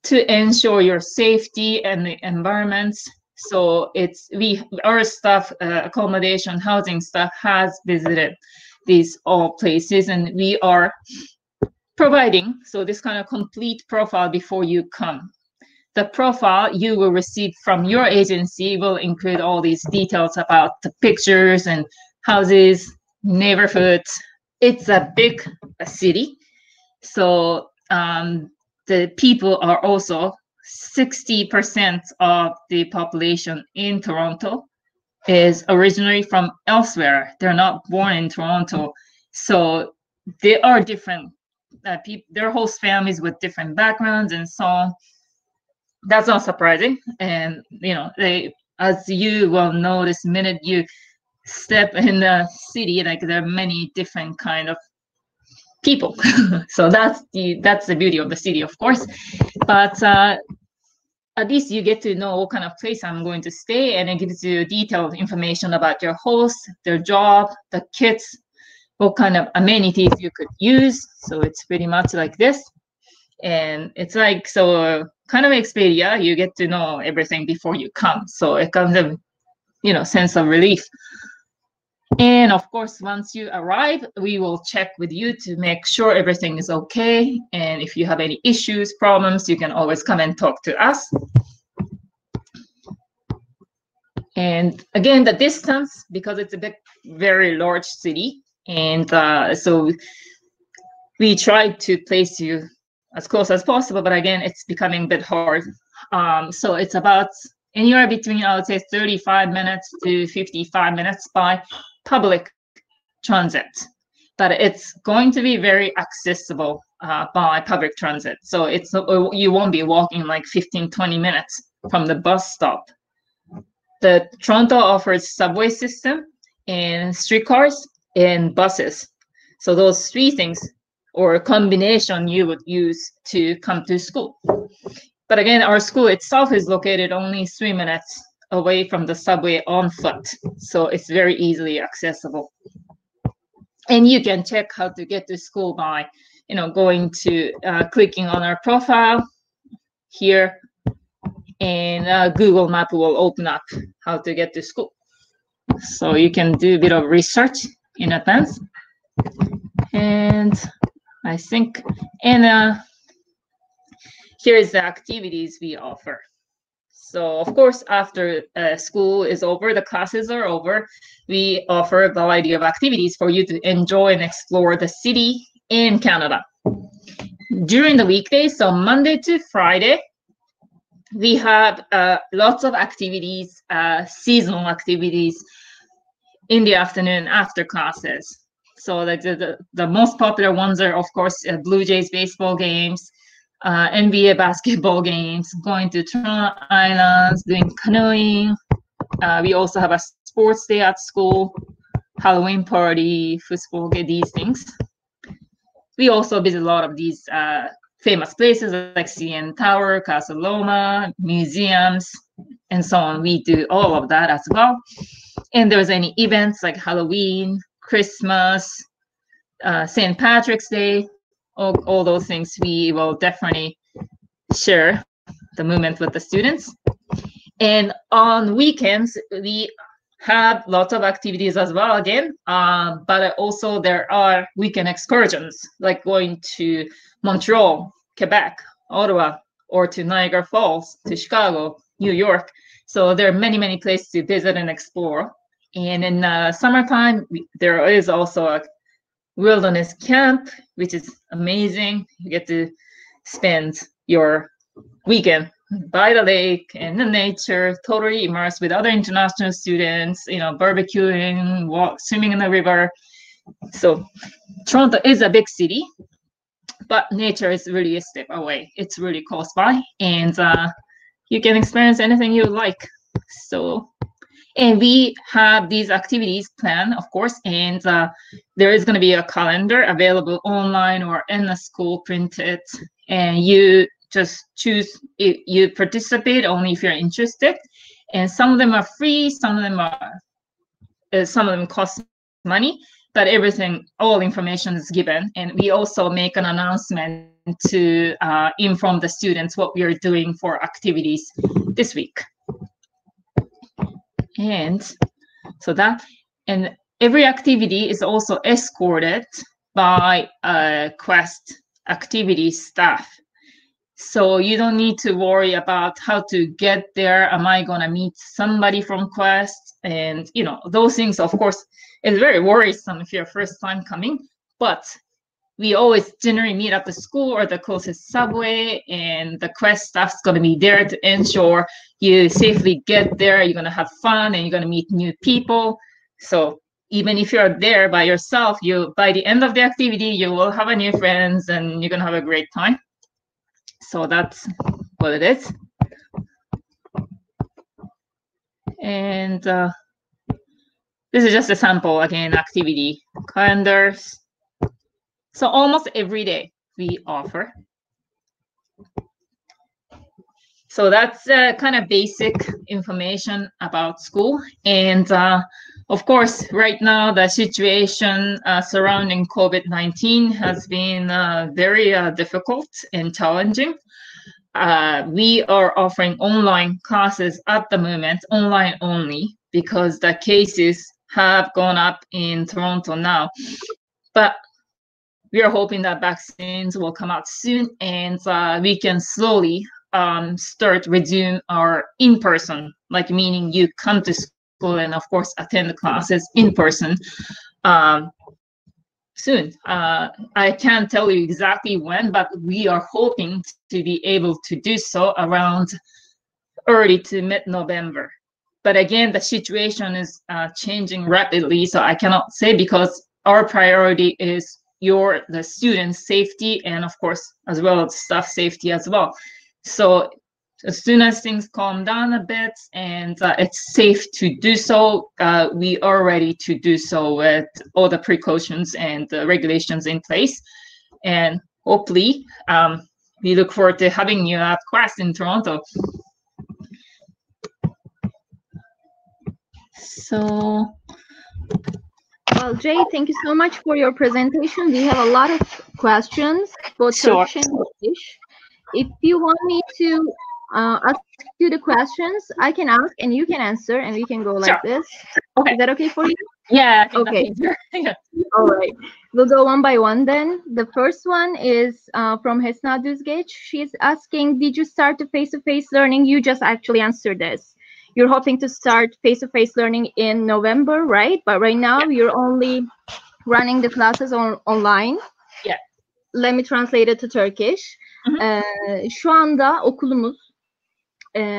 to ensure your safety and the environments. So our staff, accommodation, housing staff has visited these all places, and we are providing this kind of complete profile before you come. The profile you will receive from your agency will include all these details about the pictures and houses, neighborhoods. It's a big city, so the people are also 60% of the population in Toronto is originally from elsewhere. They're not born in Toronto, so they are different people. Their host families with different backgrounds and so on. That's not surprising, and as you will notice, the minute you step in the city, like there are many different kind of people. So that's the beauty of the city, of course. But at least you get to know what kind of place I'm going to stay, and it gives you detailed information about your host, their job, the kids, what kind of amenities you could use. So it's pretty much like this. And it's like, so kind of Expedia, you get to know everything before you come. So it comes of, sense of relief. And of course, once you arrive, we will check with you to make sure everything is okay. And if you have any issues, problems, you can always come and talk to us. And again, the distance, because it's a very large city. And so we try to place you as close as possible, but again, it's becoming a bit hard. So it's about anywhere between, I would say, 35 minutes to 55 minutes by public transit, but it's going to be very accessible by public transit. So you won't be walking like 15-20 minutes from the bus stop. The Toronto offers subway system and streetcars and buses. So those three things or a combination you would use to come to school. But again, our school itself is located only 3 minutes away from the subway on foot. So it's very easily accessible. And you can check how to get to school by, going to clicking on our profile here, and Google Map will open up how to get to school. So you can do a bit of research in advance. And I think, and here is the activities we offer. So of course, after school is over, the classes are over, we offer a variety of activities for you to enjoy and explore the city in Canada. During the weekdays, so Monday to Friday, we have lots of activities, seasonal activities in the afternoon after classes. So the most popular ones are, of course, Blue Jays baseball games, NBA basketball games, going to Toronto Islands, doing canoeing. We also have a sports day at school, Halloween party, football game, these things. We also visit a lot of these famous places like CN Tower, Casa Loma, museums, and so on. We do all of that as well. And there's any events like Halloween, Christmas, St. Patrick's Day, all those things, we will definitely share the movement with the students. And on weekends, we have lots of activities as well again, but also there are weekend excursions, like going to Montreal, Quebec, Ottawa, or to Niagara Falls, to Chicago, New York. So there are many, many places to visit and explore. And in summertime, there is also a wilderness camp, which is amazing. You get to spend your weekend by the lake and the nature, totally immersed with other international students, barbecuing, swimming in the river. So Toronto is a big city, but nature is really a step away. It's really close by, and you can experience anything you like. So, and we have these activities planned, of course, and there is going to be a calendar available online or in the school printed, and you just choose, you participate only if you're interested. And some of them are free, some of them cost money, but all information is given. And we also make an announcement to inform the students what we are doing for activities this week. And so and every activity is also escorted by Quest activity staff. So you don't need to worry about how to get there. Am I going to meet somebody from Quest? And, those things, of course, is very worrisome if you're first time coming. But we always generally meet at the school or the closest subway, and the Quest staff's going to be there to ensure you safely get there. You're going to have fun and you're going to meet new people. So even if you're there by yourself, by the end of the activity, you will have a new friends and you're going to have a great time. So that's what it is. And this is just a sample, again, activity calendars. So almost every day we offer. So that's kind of basic information about school. And of course, right now, the situation surrounding COVID-19 has been very difficult and challenging. We are offering online classes at the moment, online only, because the cases have gone up in Toronto now. But we are hoping that vaccines will come out soon, and we can slowly start resume our in-person, like meaning you come to school and of course attend the classes in person soon. I can't tell you exactly when, but we are hoping to be able to do so around early to mid-November. But again, the situation is changing rapidly, so I cannot say, because our priority is the students' safety, and of course, as well as staff safety as well. So as soon as things calm down a bit and it's safe to do so, we are ready to do so with all the precautions and the regulations in place. And hopefully, we look forward to having you at class in Toronto. So, well, Jay, thank you so much for your presentation. We have a lot of questions, both sure. Turkish and English. If you want me to ask you the questions, I can ask and you can answer, and we can go like this. Okay. Is that okay for you? Yeah. Okay. Yeah. All right. We'll go one by one then. The first one is from Hesna Düzgeç. She's asking, did you start the face-to-face learning? You just actually answered this. You're hoping to start face-to-face learning in November, right? But right now you're only running the classes online. Yeah. Let me translate it to Turkish. Şu anda okulumuz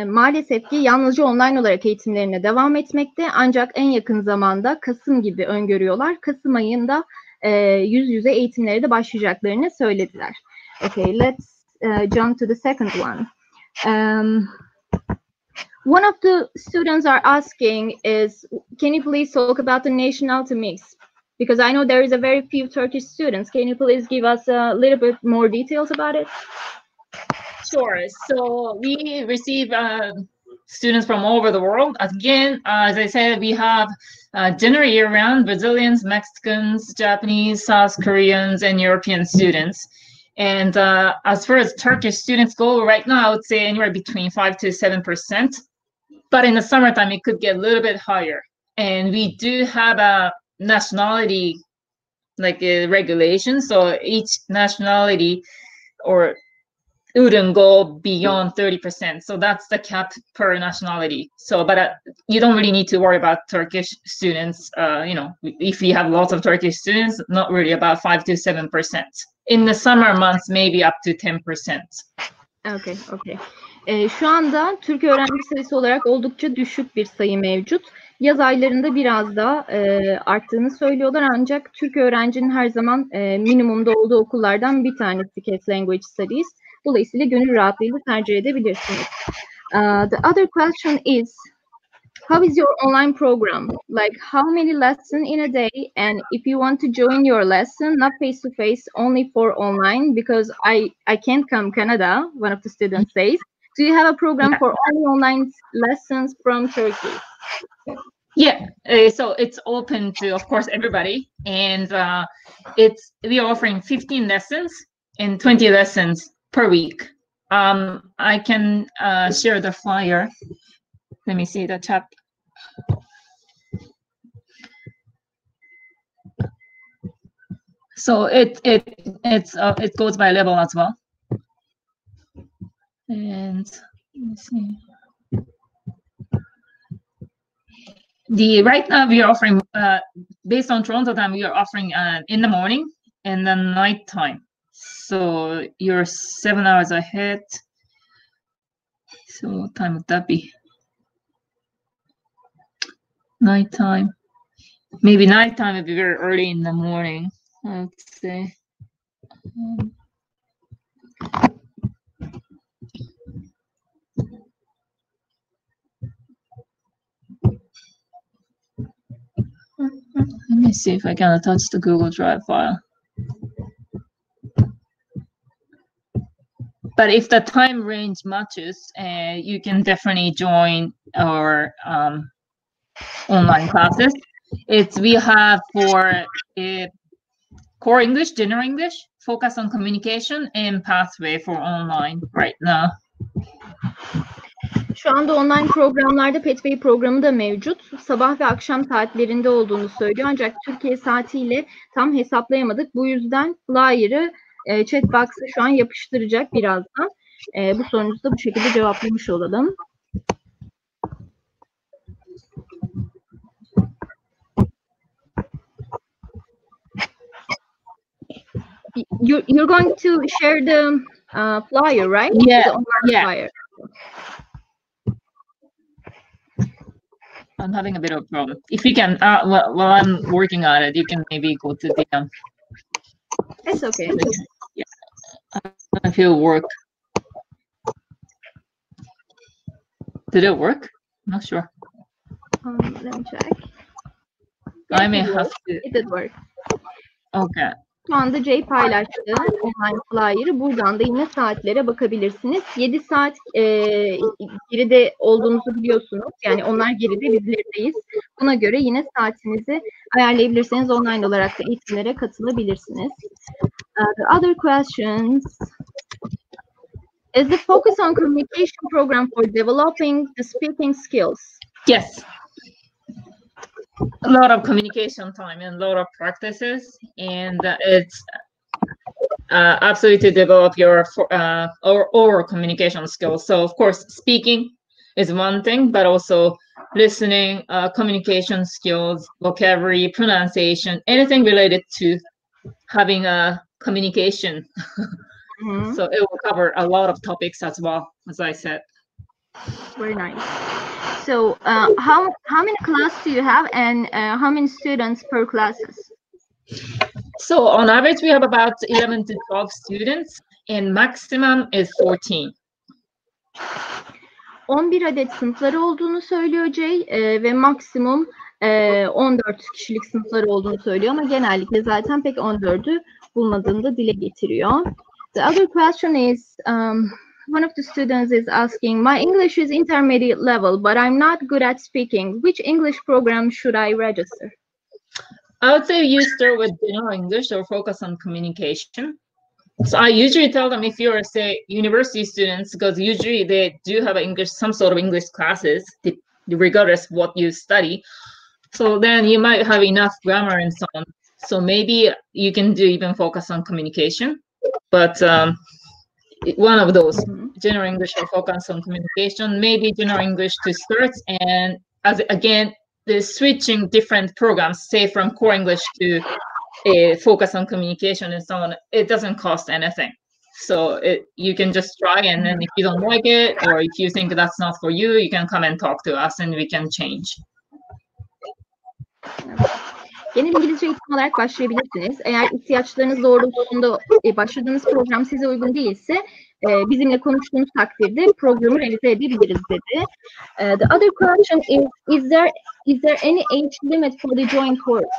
maalesef ki yalnızca online olarak eğitimlerine devam etmekte. Ancak en yakın zamanda Kasım gibi öngörüyorlar. Kasım ayında yüz yüze eğitimlere de başlayacaklarını söylediler. Okay, let's jump to the second one. One of the students are asking is, can you please talk about the nationality mix? Because I know there is a very few Turkish students. Can you please give us a little bit more details about it? Sure. So we receive students from all over the world. Again, as I said, we have generally year-round Brazilians, Mexicans, Japanese, South Koreans, and European students. And as far as Turkish students go, right now, I would say anywhere between 5 to 7%. But in the summertime, it could get a little bit higher. And we do have a nationality regulation. So each nationality wouldn't go beyond 30%. So that's the cap per nationality. So, but you don't really need to worry about Turkish students. If you have lots of Turkish students, not really, about 5 to 7%. In the summer months, maybe up to 10%. Okay. Şu anda Türk öğrenci sayısı olarak oldukça düşük bir sayı mevcut. Yaz aylarında biraz daha arttığını söylüyorlar, ancak Türk öğrencinin her zaman minimumda olduğu okullardan bir tanesi Cats Language Studies. Dolayısıyla gönül rahatlığıyla tercih edebilirsiniz. The other question is, how is your online program? Like, how many lessons in a day? And if you want to join your lesson, not face-to-face, only for online, because I can't come Canada, one of the students says. Do you have a program for only online lessons from Turkey? Yeah, so it's open to, of course, everybody. And we are offering 15 lessons and 20 lessons per week. I can share the flyer. Let me see the chat. So it goes by level as well. And let me see. Right now we are offering based on Toronto time, we are offering in the morning and then night time. So you're 7 hours ahead. So what time would that be? Nighttime. Maybe nighttime would be very early in the morning, I would say. Let me see if I can attach the Google Drive file. But if the time range matches, you can definitely join our online classes. We have for core English, general English, focus on communication, and pathway for online right now. Şu anda online programlarda Pathway programı da mevcut. Sabah ve akşam saatlerinde olduğunu söylüyor. Ancak Türkiye saatiyle tam hesaplayamadık. Bu yüzden flyer'ı chatbox'a şu an yapıştıracak birazdan. Bu sorunuzu da bu şekilde cevaplamış olalım. You're going to share the flyer, right? Yeah, the online yeah. Flyer. I'm having a bit of a problem. If you can, while I'm working on it, you can maybe go to the. It's okay. Yeah, I feel work. Did it work? I'm not sure. Let me check. I may have to. It did work. Okay. Şu anda Jay paylaştı online flyer'ı. Buradan da yine saatlere bakabilirsiniz. 7 saat geride olduğunuzu biliyorsunuz. Yani onlar geride, biz ilerideyiz. Buna göre yine saatinizi ayarlayabilirseniz online olarak da eğitimlere katılabilirsiniz. The other questions. Is the focus on communication program for developing the speaking skills? Yes. A lot of communication time and a lot of practices, and it's absolutely to develop your oral communication skills. So of course speaking is one thing, but also listening, communication skills, vocabulary, pronunciation, anything related to having a communication. Mm-hmm. So it will cover a lot of topics as well, as I said. Very nice. So how many classes do you have, and how many students per classes? So on average, we have about 11 to 12 students, and maximum is 14. 11 adet sınıfları olduğunu söylüyor Jay ve maksimum 14 kişilik sınıfları olduğunu söylüyor ama genellikle zaten pek 14'ü bulmadığını da dile getiriyor. The other question is, one of the students is asking, my English is intermediate level, but I'm not good at speaking. Which English program should I register? I would say you start with general English or focus on communication. So I usually tell them, if you're, say, university students, because usually they do have English, some sort of English classes, regardless what you study. So then you might have enough grammar and so on. So maybe you can do even focus on communication, but one of those, general English or focus on communication, maybe general English to start, and as again, the switching different programs, say from core English to focus on communication and so on, it doesn't cost anything. So you can just try, and then if you don't like it, or if you think that's not for you, you can come and talk to us and we can change. Genel İngilizce eğitim olarak başlayabilirsiniz. Eğer ihtiyaçlarınız doğrultusunda başladığınız program size uygun değilse bizimle konuştuğunuz takdirde programı realize edebiliriz dedi. The other question is there any age limit for the joint course?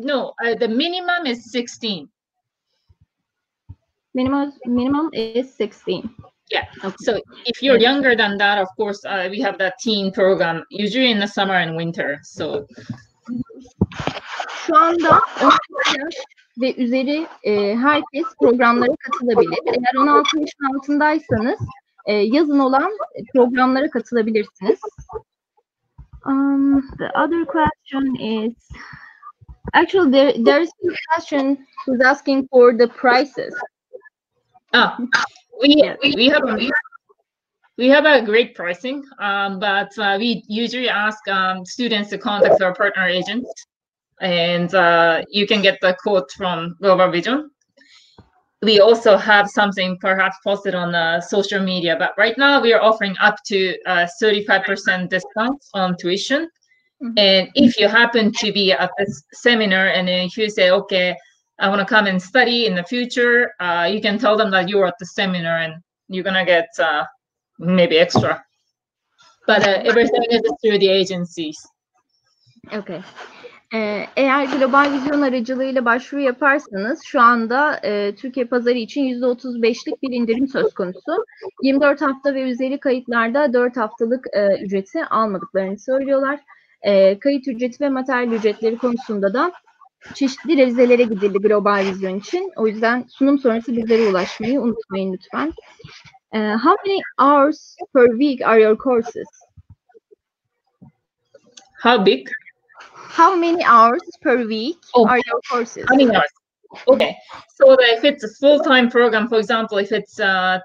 No, the minimum is 16. Minimum is 16. Yeah. Okay. So if you're younger than that, of course, we have that teen program, usually in the summer and winter. So. Şu anda 16 yaş ve üzeri herkes programlara katılabilir. Eğer 16 yaşın altındaysanız yazın olan programlara katılabilirsiniz. The other question is, actually there is a question who's asking for the prices. We have a great pricing, but we usually ask students to contact our partner agents, and you can get the quote from Global Vision. We also have something perhaps posted on social media, but right now we are offering up to 35% discount on tuition. Mm-hmm. And if you happen to be at this seminar, and if you say, okay, I want to come and study in the future, you can tell them that you're at the seminar and you're going to get maybe extra. But everything is through the agencies. Okay. Eğer global vizyon aracılığıyla başvuru yaparsanız şu anda Türkiye pazarı için %35'lik bir indirim söz konusu. 24 hafta ve üzeri kayıtlarda 4 haftalık ücreti almadıklarını söylüyorlar. Kayıt ücreti ve materyal ücretleri konusunda da çeşitli revizelere gidildi global vizyon için. O yüzden sunum sonrası bizlere ulaşmayı unutmayın lütfen. How many hours per week are your courses? How big? How many hours per week are your courses? How many hours? Okay, so if it's a full-time program, for example, if it's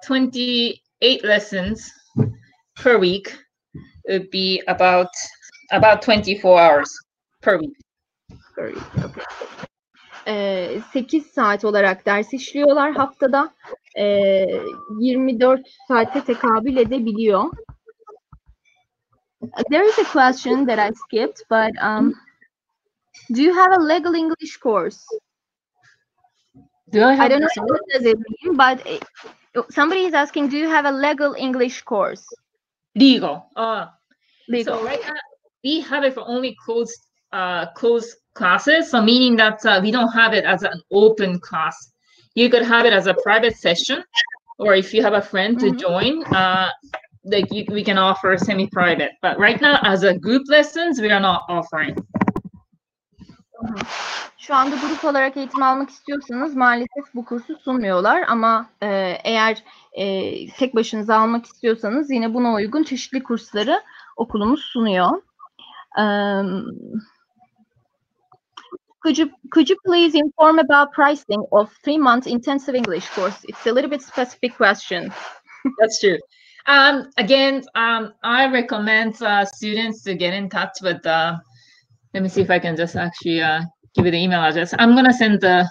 28 lessons per week, it would be about 24 hours per week. Per week, okay. 8 saat olarak ders işliyorlar haftada. 24 saate tekabül edebiliyor. There is a question that I skipped, but do you have a legal English course? Do I have? I don't know what does it mean, but somebody is asking, do you have a legal English course? Legal. Legal. So right now we have it for only closed classes. So meaning that we don't have it as an open class. You could have it as a private session, or if you have a friend to join, we can offer semi-private. But right now, as a group lessons, we are not offering. Şu anda grup olarak eğitim almak istiyorsanız maalesef bu kursu sunmuyorlar ama eğer tek başınıza almak istiyorsanız yine buna uygun çeşitli kursları okulumuz sunuyor. Could you please inform about pricing of 3-month intensive English course? It's a little bit specific question. That's true. Again, I recommend students to get in touch with let me see if I can just actually give you the email address. I'm going to send the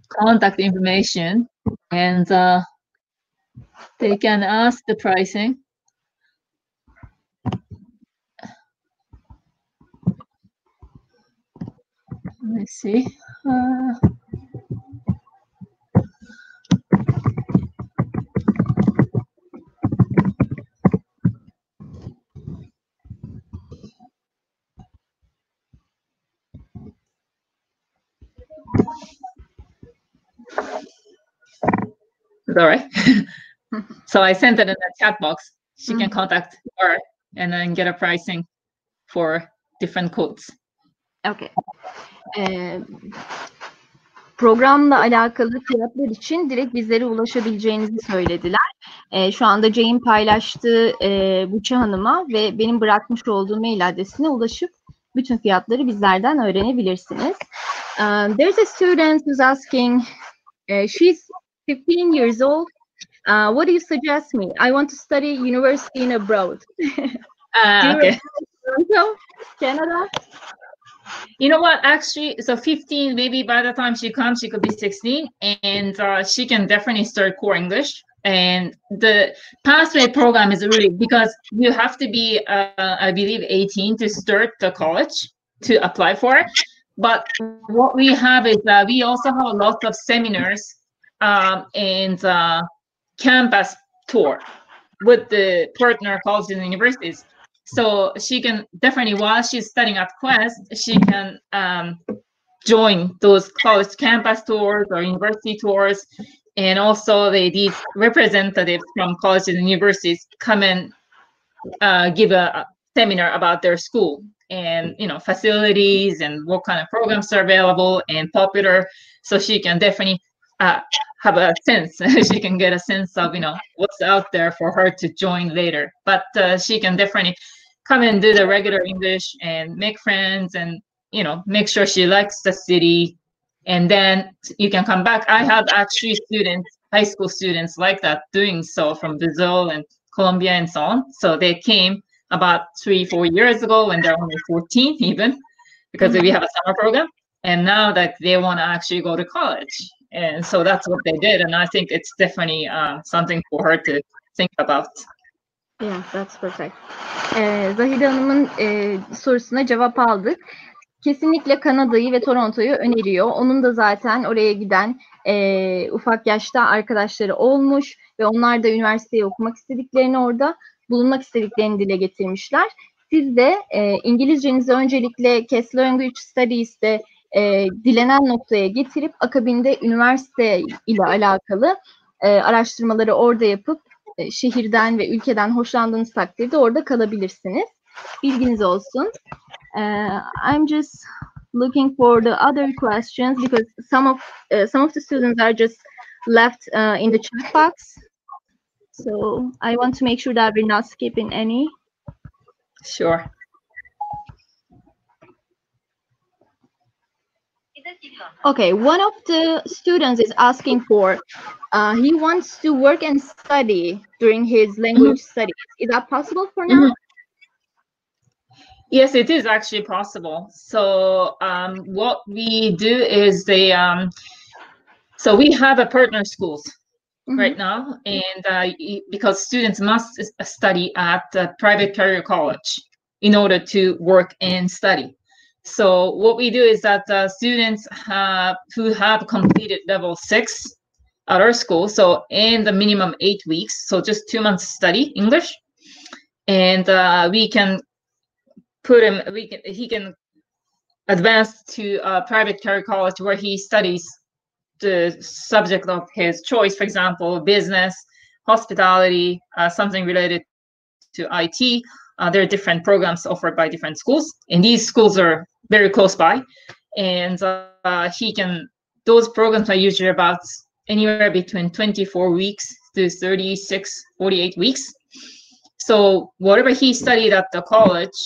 contact information and they can ask the pricing. Let me see. All right. So I sent it in the chat box. She can contact her and then get a pricing for different codes. Okay. Programla alakalı fiyatlar için direkt bizlere ulaşabileceğinizi söylediler. Şu anda Jay'in paylaştığı Buça Hanım'a ve benim bırakmış olduğum mail adresine ulaşıp bütün fiyatları bizlerden öğrenebilirsiniz. There's a student who's asking, she's 15 years old. What do you suggest me? I want to study university and abroad. Okay. Toronto, Canada? You know what? Actually, so 15, maybe by the time she comes, she could be 16, and she can definitely start core English. And the pathway program is really, because you have to be, I believe, 18 to start the college to apply for it. But what we have is that we also have a lot of seminars and campus tour with the partner colleges and universities. So she can definitely, while she's studying at Quest, she can join those college campus tours or university tours. And also these representatives from colleges and universities come and give a seminar about their school and, you know, facilities and what kind of programs are available and popular. So she can definitely have a sense, she can get a sense of, you know, what's out there for her to join later. But she can definitely come and do the regular English and make friends and, you know, make sure she likes the city. And then you can come back. I have actually students, high school students like that, doing so from Brazil and Colombia and so on. So they came about 3-4 years ago when they're only 14 even, because we have a summer program. And now that they want to actually go to college. And so that's what they did. And I think it's definitely something for her to think about. Yeah, that's perfect. Zahide Hanım'ın sorusuna cevap aldık. Kesinlikle Kanada'yı ve Toronto'yu öneriyor. Onun da zaten oraya giden ufak yaşta arkadaşları olmuş ve onlar da üniversiteyi okumak istediklerini, orada bulunmak istediklerini dile getirmişler. Siz de İngilizcenizi öncelikle Cast Language Studies'te dilenen noktaya getirip akabinde üniversite ile alakalı araştırmaları orada yapıp şehirden ve ülkeden hoşlandığınız takdirde orada kalabilirsiniz. Bilginiz olsun. I'm just looking for the other questions because some of the students are just left in the chat box. So I want to make sure that we're not skipping any. Sure. Okay, one of the students is asking for, he wants to work and study during his language studies. Is that possible for now? Yes, it is actually possible. So what we do is so we have a partner schools right now, and because students must study at a private career college in order to work and study. So what we do is that students who have completed level 6 at our school, so in the minimum 8 weeks, so just 2 months study English, and we can put him, he can advance to a private career college where he studies the subject of his choice, for example, business, hospitality, something related to IT. There are different programs offered by different schools, and these schools are very close by. And those programs are usually about anywhere between 24 weeks to 36, 48 weeks. So whatever he studied at the college,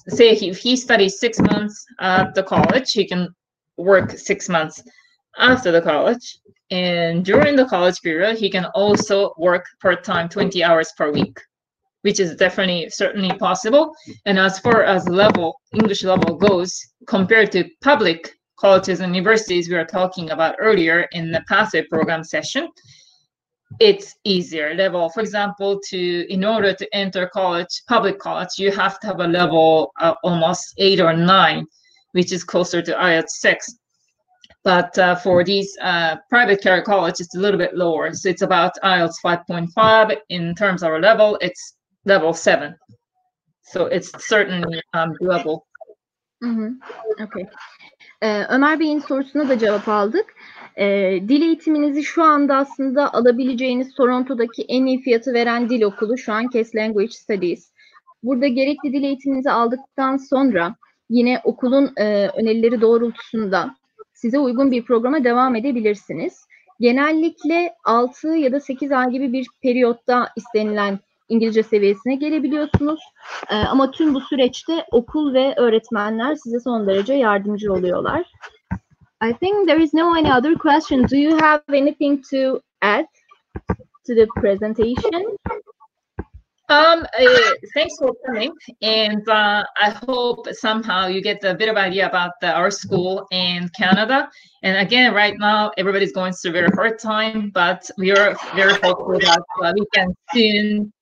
say if he studies 6 months at the college, he can work 6 months after the college. And during the college period, he can also work part-time 20 hours per week, which is certainly possible. And as far as English level goes, compared to public colleges and universities we were talking about earlier in the pathway program session, it's easier level. For example, in order to enter public college, you have to have a level almost 8 or 9, which is closer to IELTS 6. But for these private career college, it's a little bit lower. So it's about IELTS 5.5. In terms of our level, it's level 7. So it's certainly doable. Okay. Ömer Bey'in sorusuna da cevap aldık. Dil eğitiminizi şu anda aslında alabileceğiniz Toronto'daki en iyi fiyatı veren dil okulu şu an Cast Language Studies. Burada gerekli dil eğitiminizi aldıktan sonra yine okulun önerileri doğrultusunda size uygun bir programa devam edebilirsiniz. Genellikle 6 ya da 8 ay gibi bir periyotta istenilen İngilizce seviyesine gelebiliyorsunuz. Ama tüm bu süreçte okul ve öğretmenler size son derece yardımcı oluyorlar. I think there is no any other question. Do you have anything to add to the presentation? Thanks for coming, and I hope somehow you get a bit of idea about our school in Canada. And again, right now everybody's going through a very hard time, but we are very hopeful that we can soon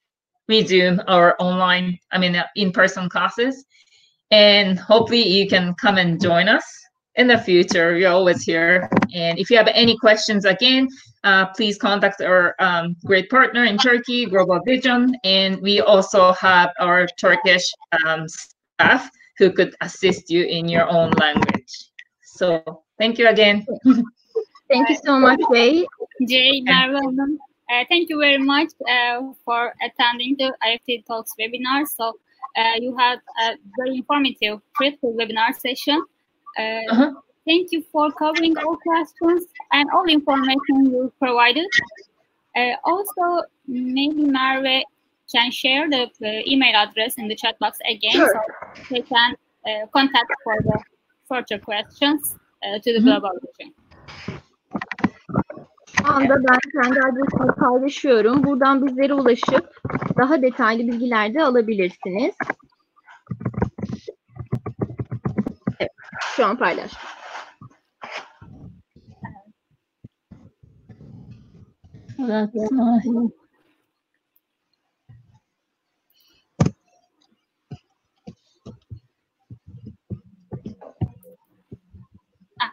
resume our in-person classes, and hopefully you can come and join us in the future. We're always here, and if you have any questions, again, please contact our great partner in Turkey, Global Vision, and we also have our Turkish staff who could assist you in your own language. So thank you again. Thank you so much, Jay. Jay, Merve, thank you very much for attending the IEFT Talks webinar. So you had a very informative, fruitful webinar session. Thank you for covering all questions and all information you provided. Also, maybe Merve can share the email address in the chat box again, sure, so they can contact for the further questions to the Global Vision. Şu anda ben kendi adresimi paylaşıyorum. Buradan bizlere ulaşıp daha detaylı bilgiler de alabilirsiniz. Evet, şu an paylaştım.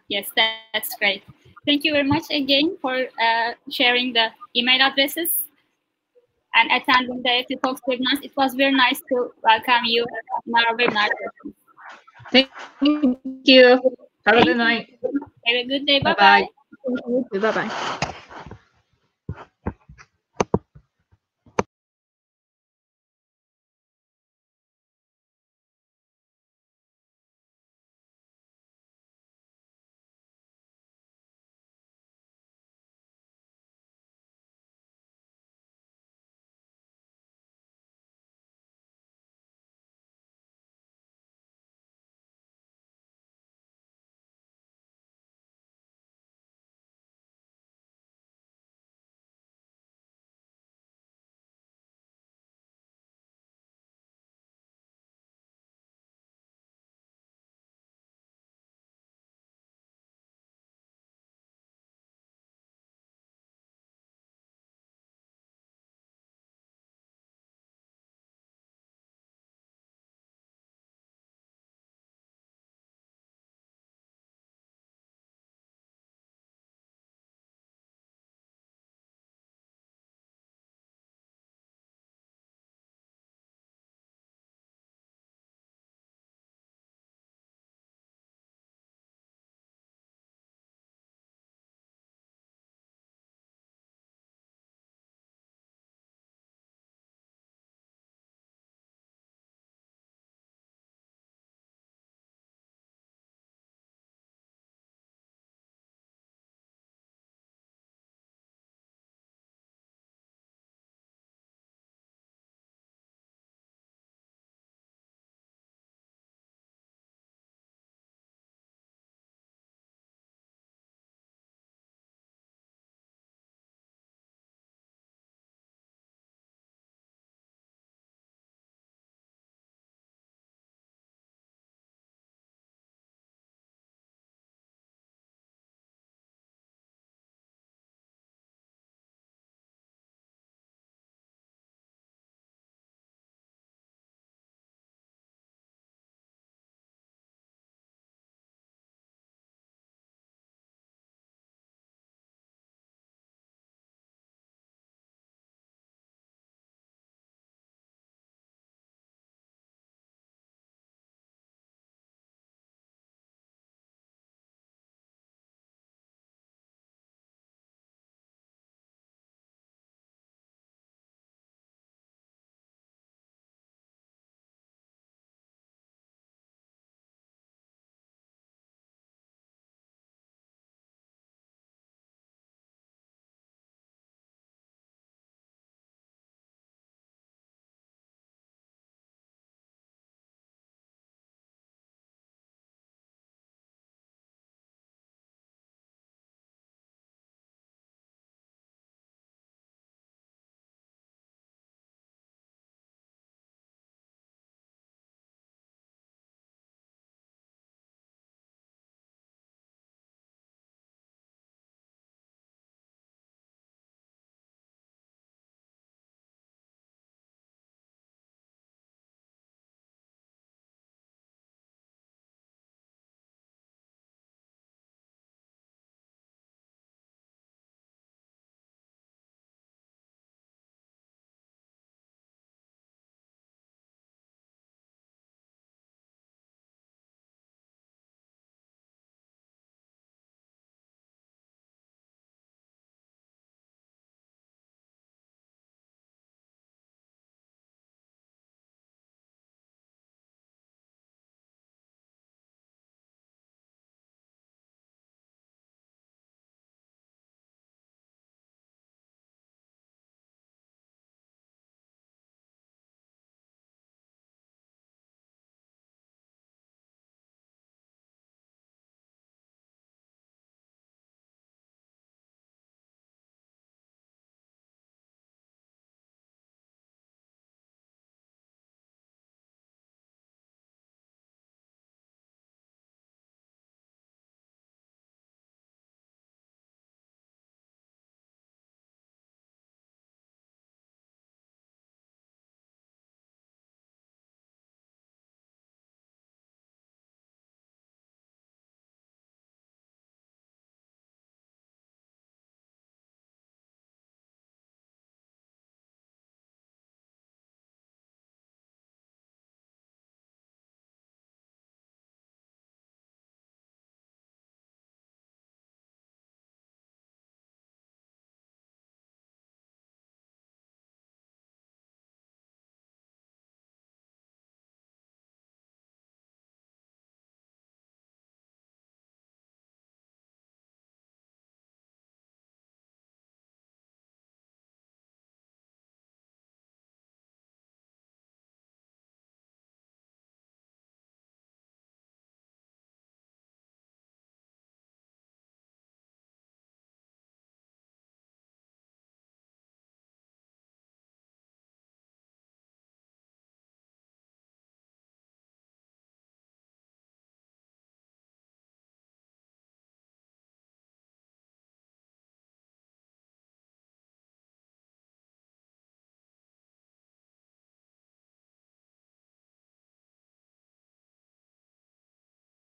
Yes, that's great. Thank you very much again for sharing the email addresses. and attending the IEFT Talks webinars. It was very nice to welcome you in our webinar. Thank you. Have a good night. Have a good day. Bye-bye. Bye-bye.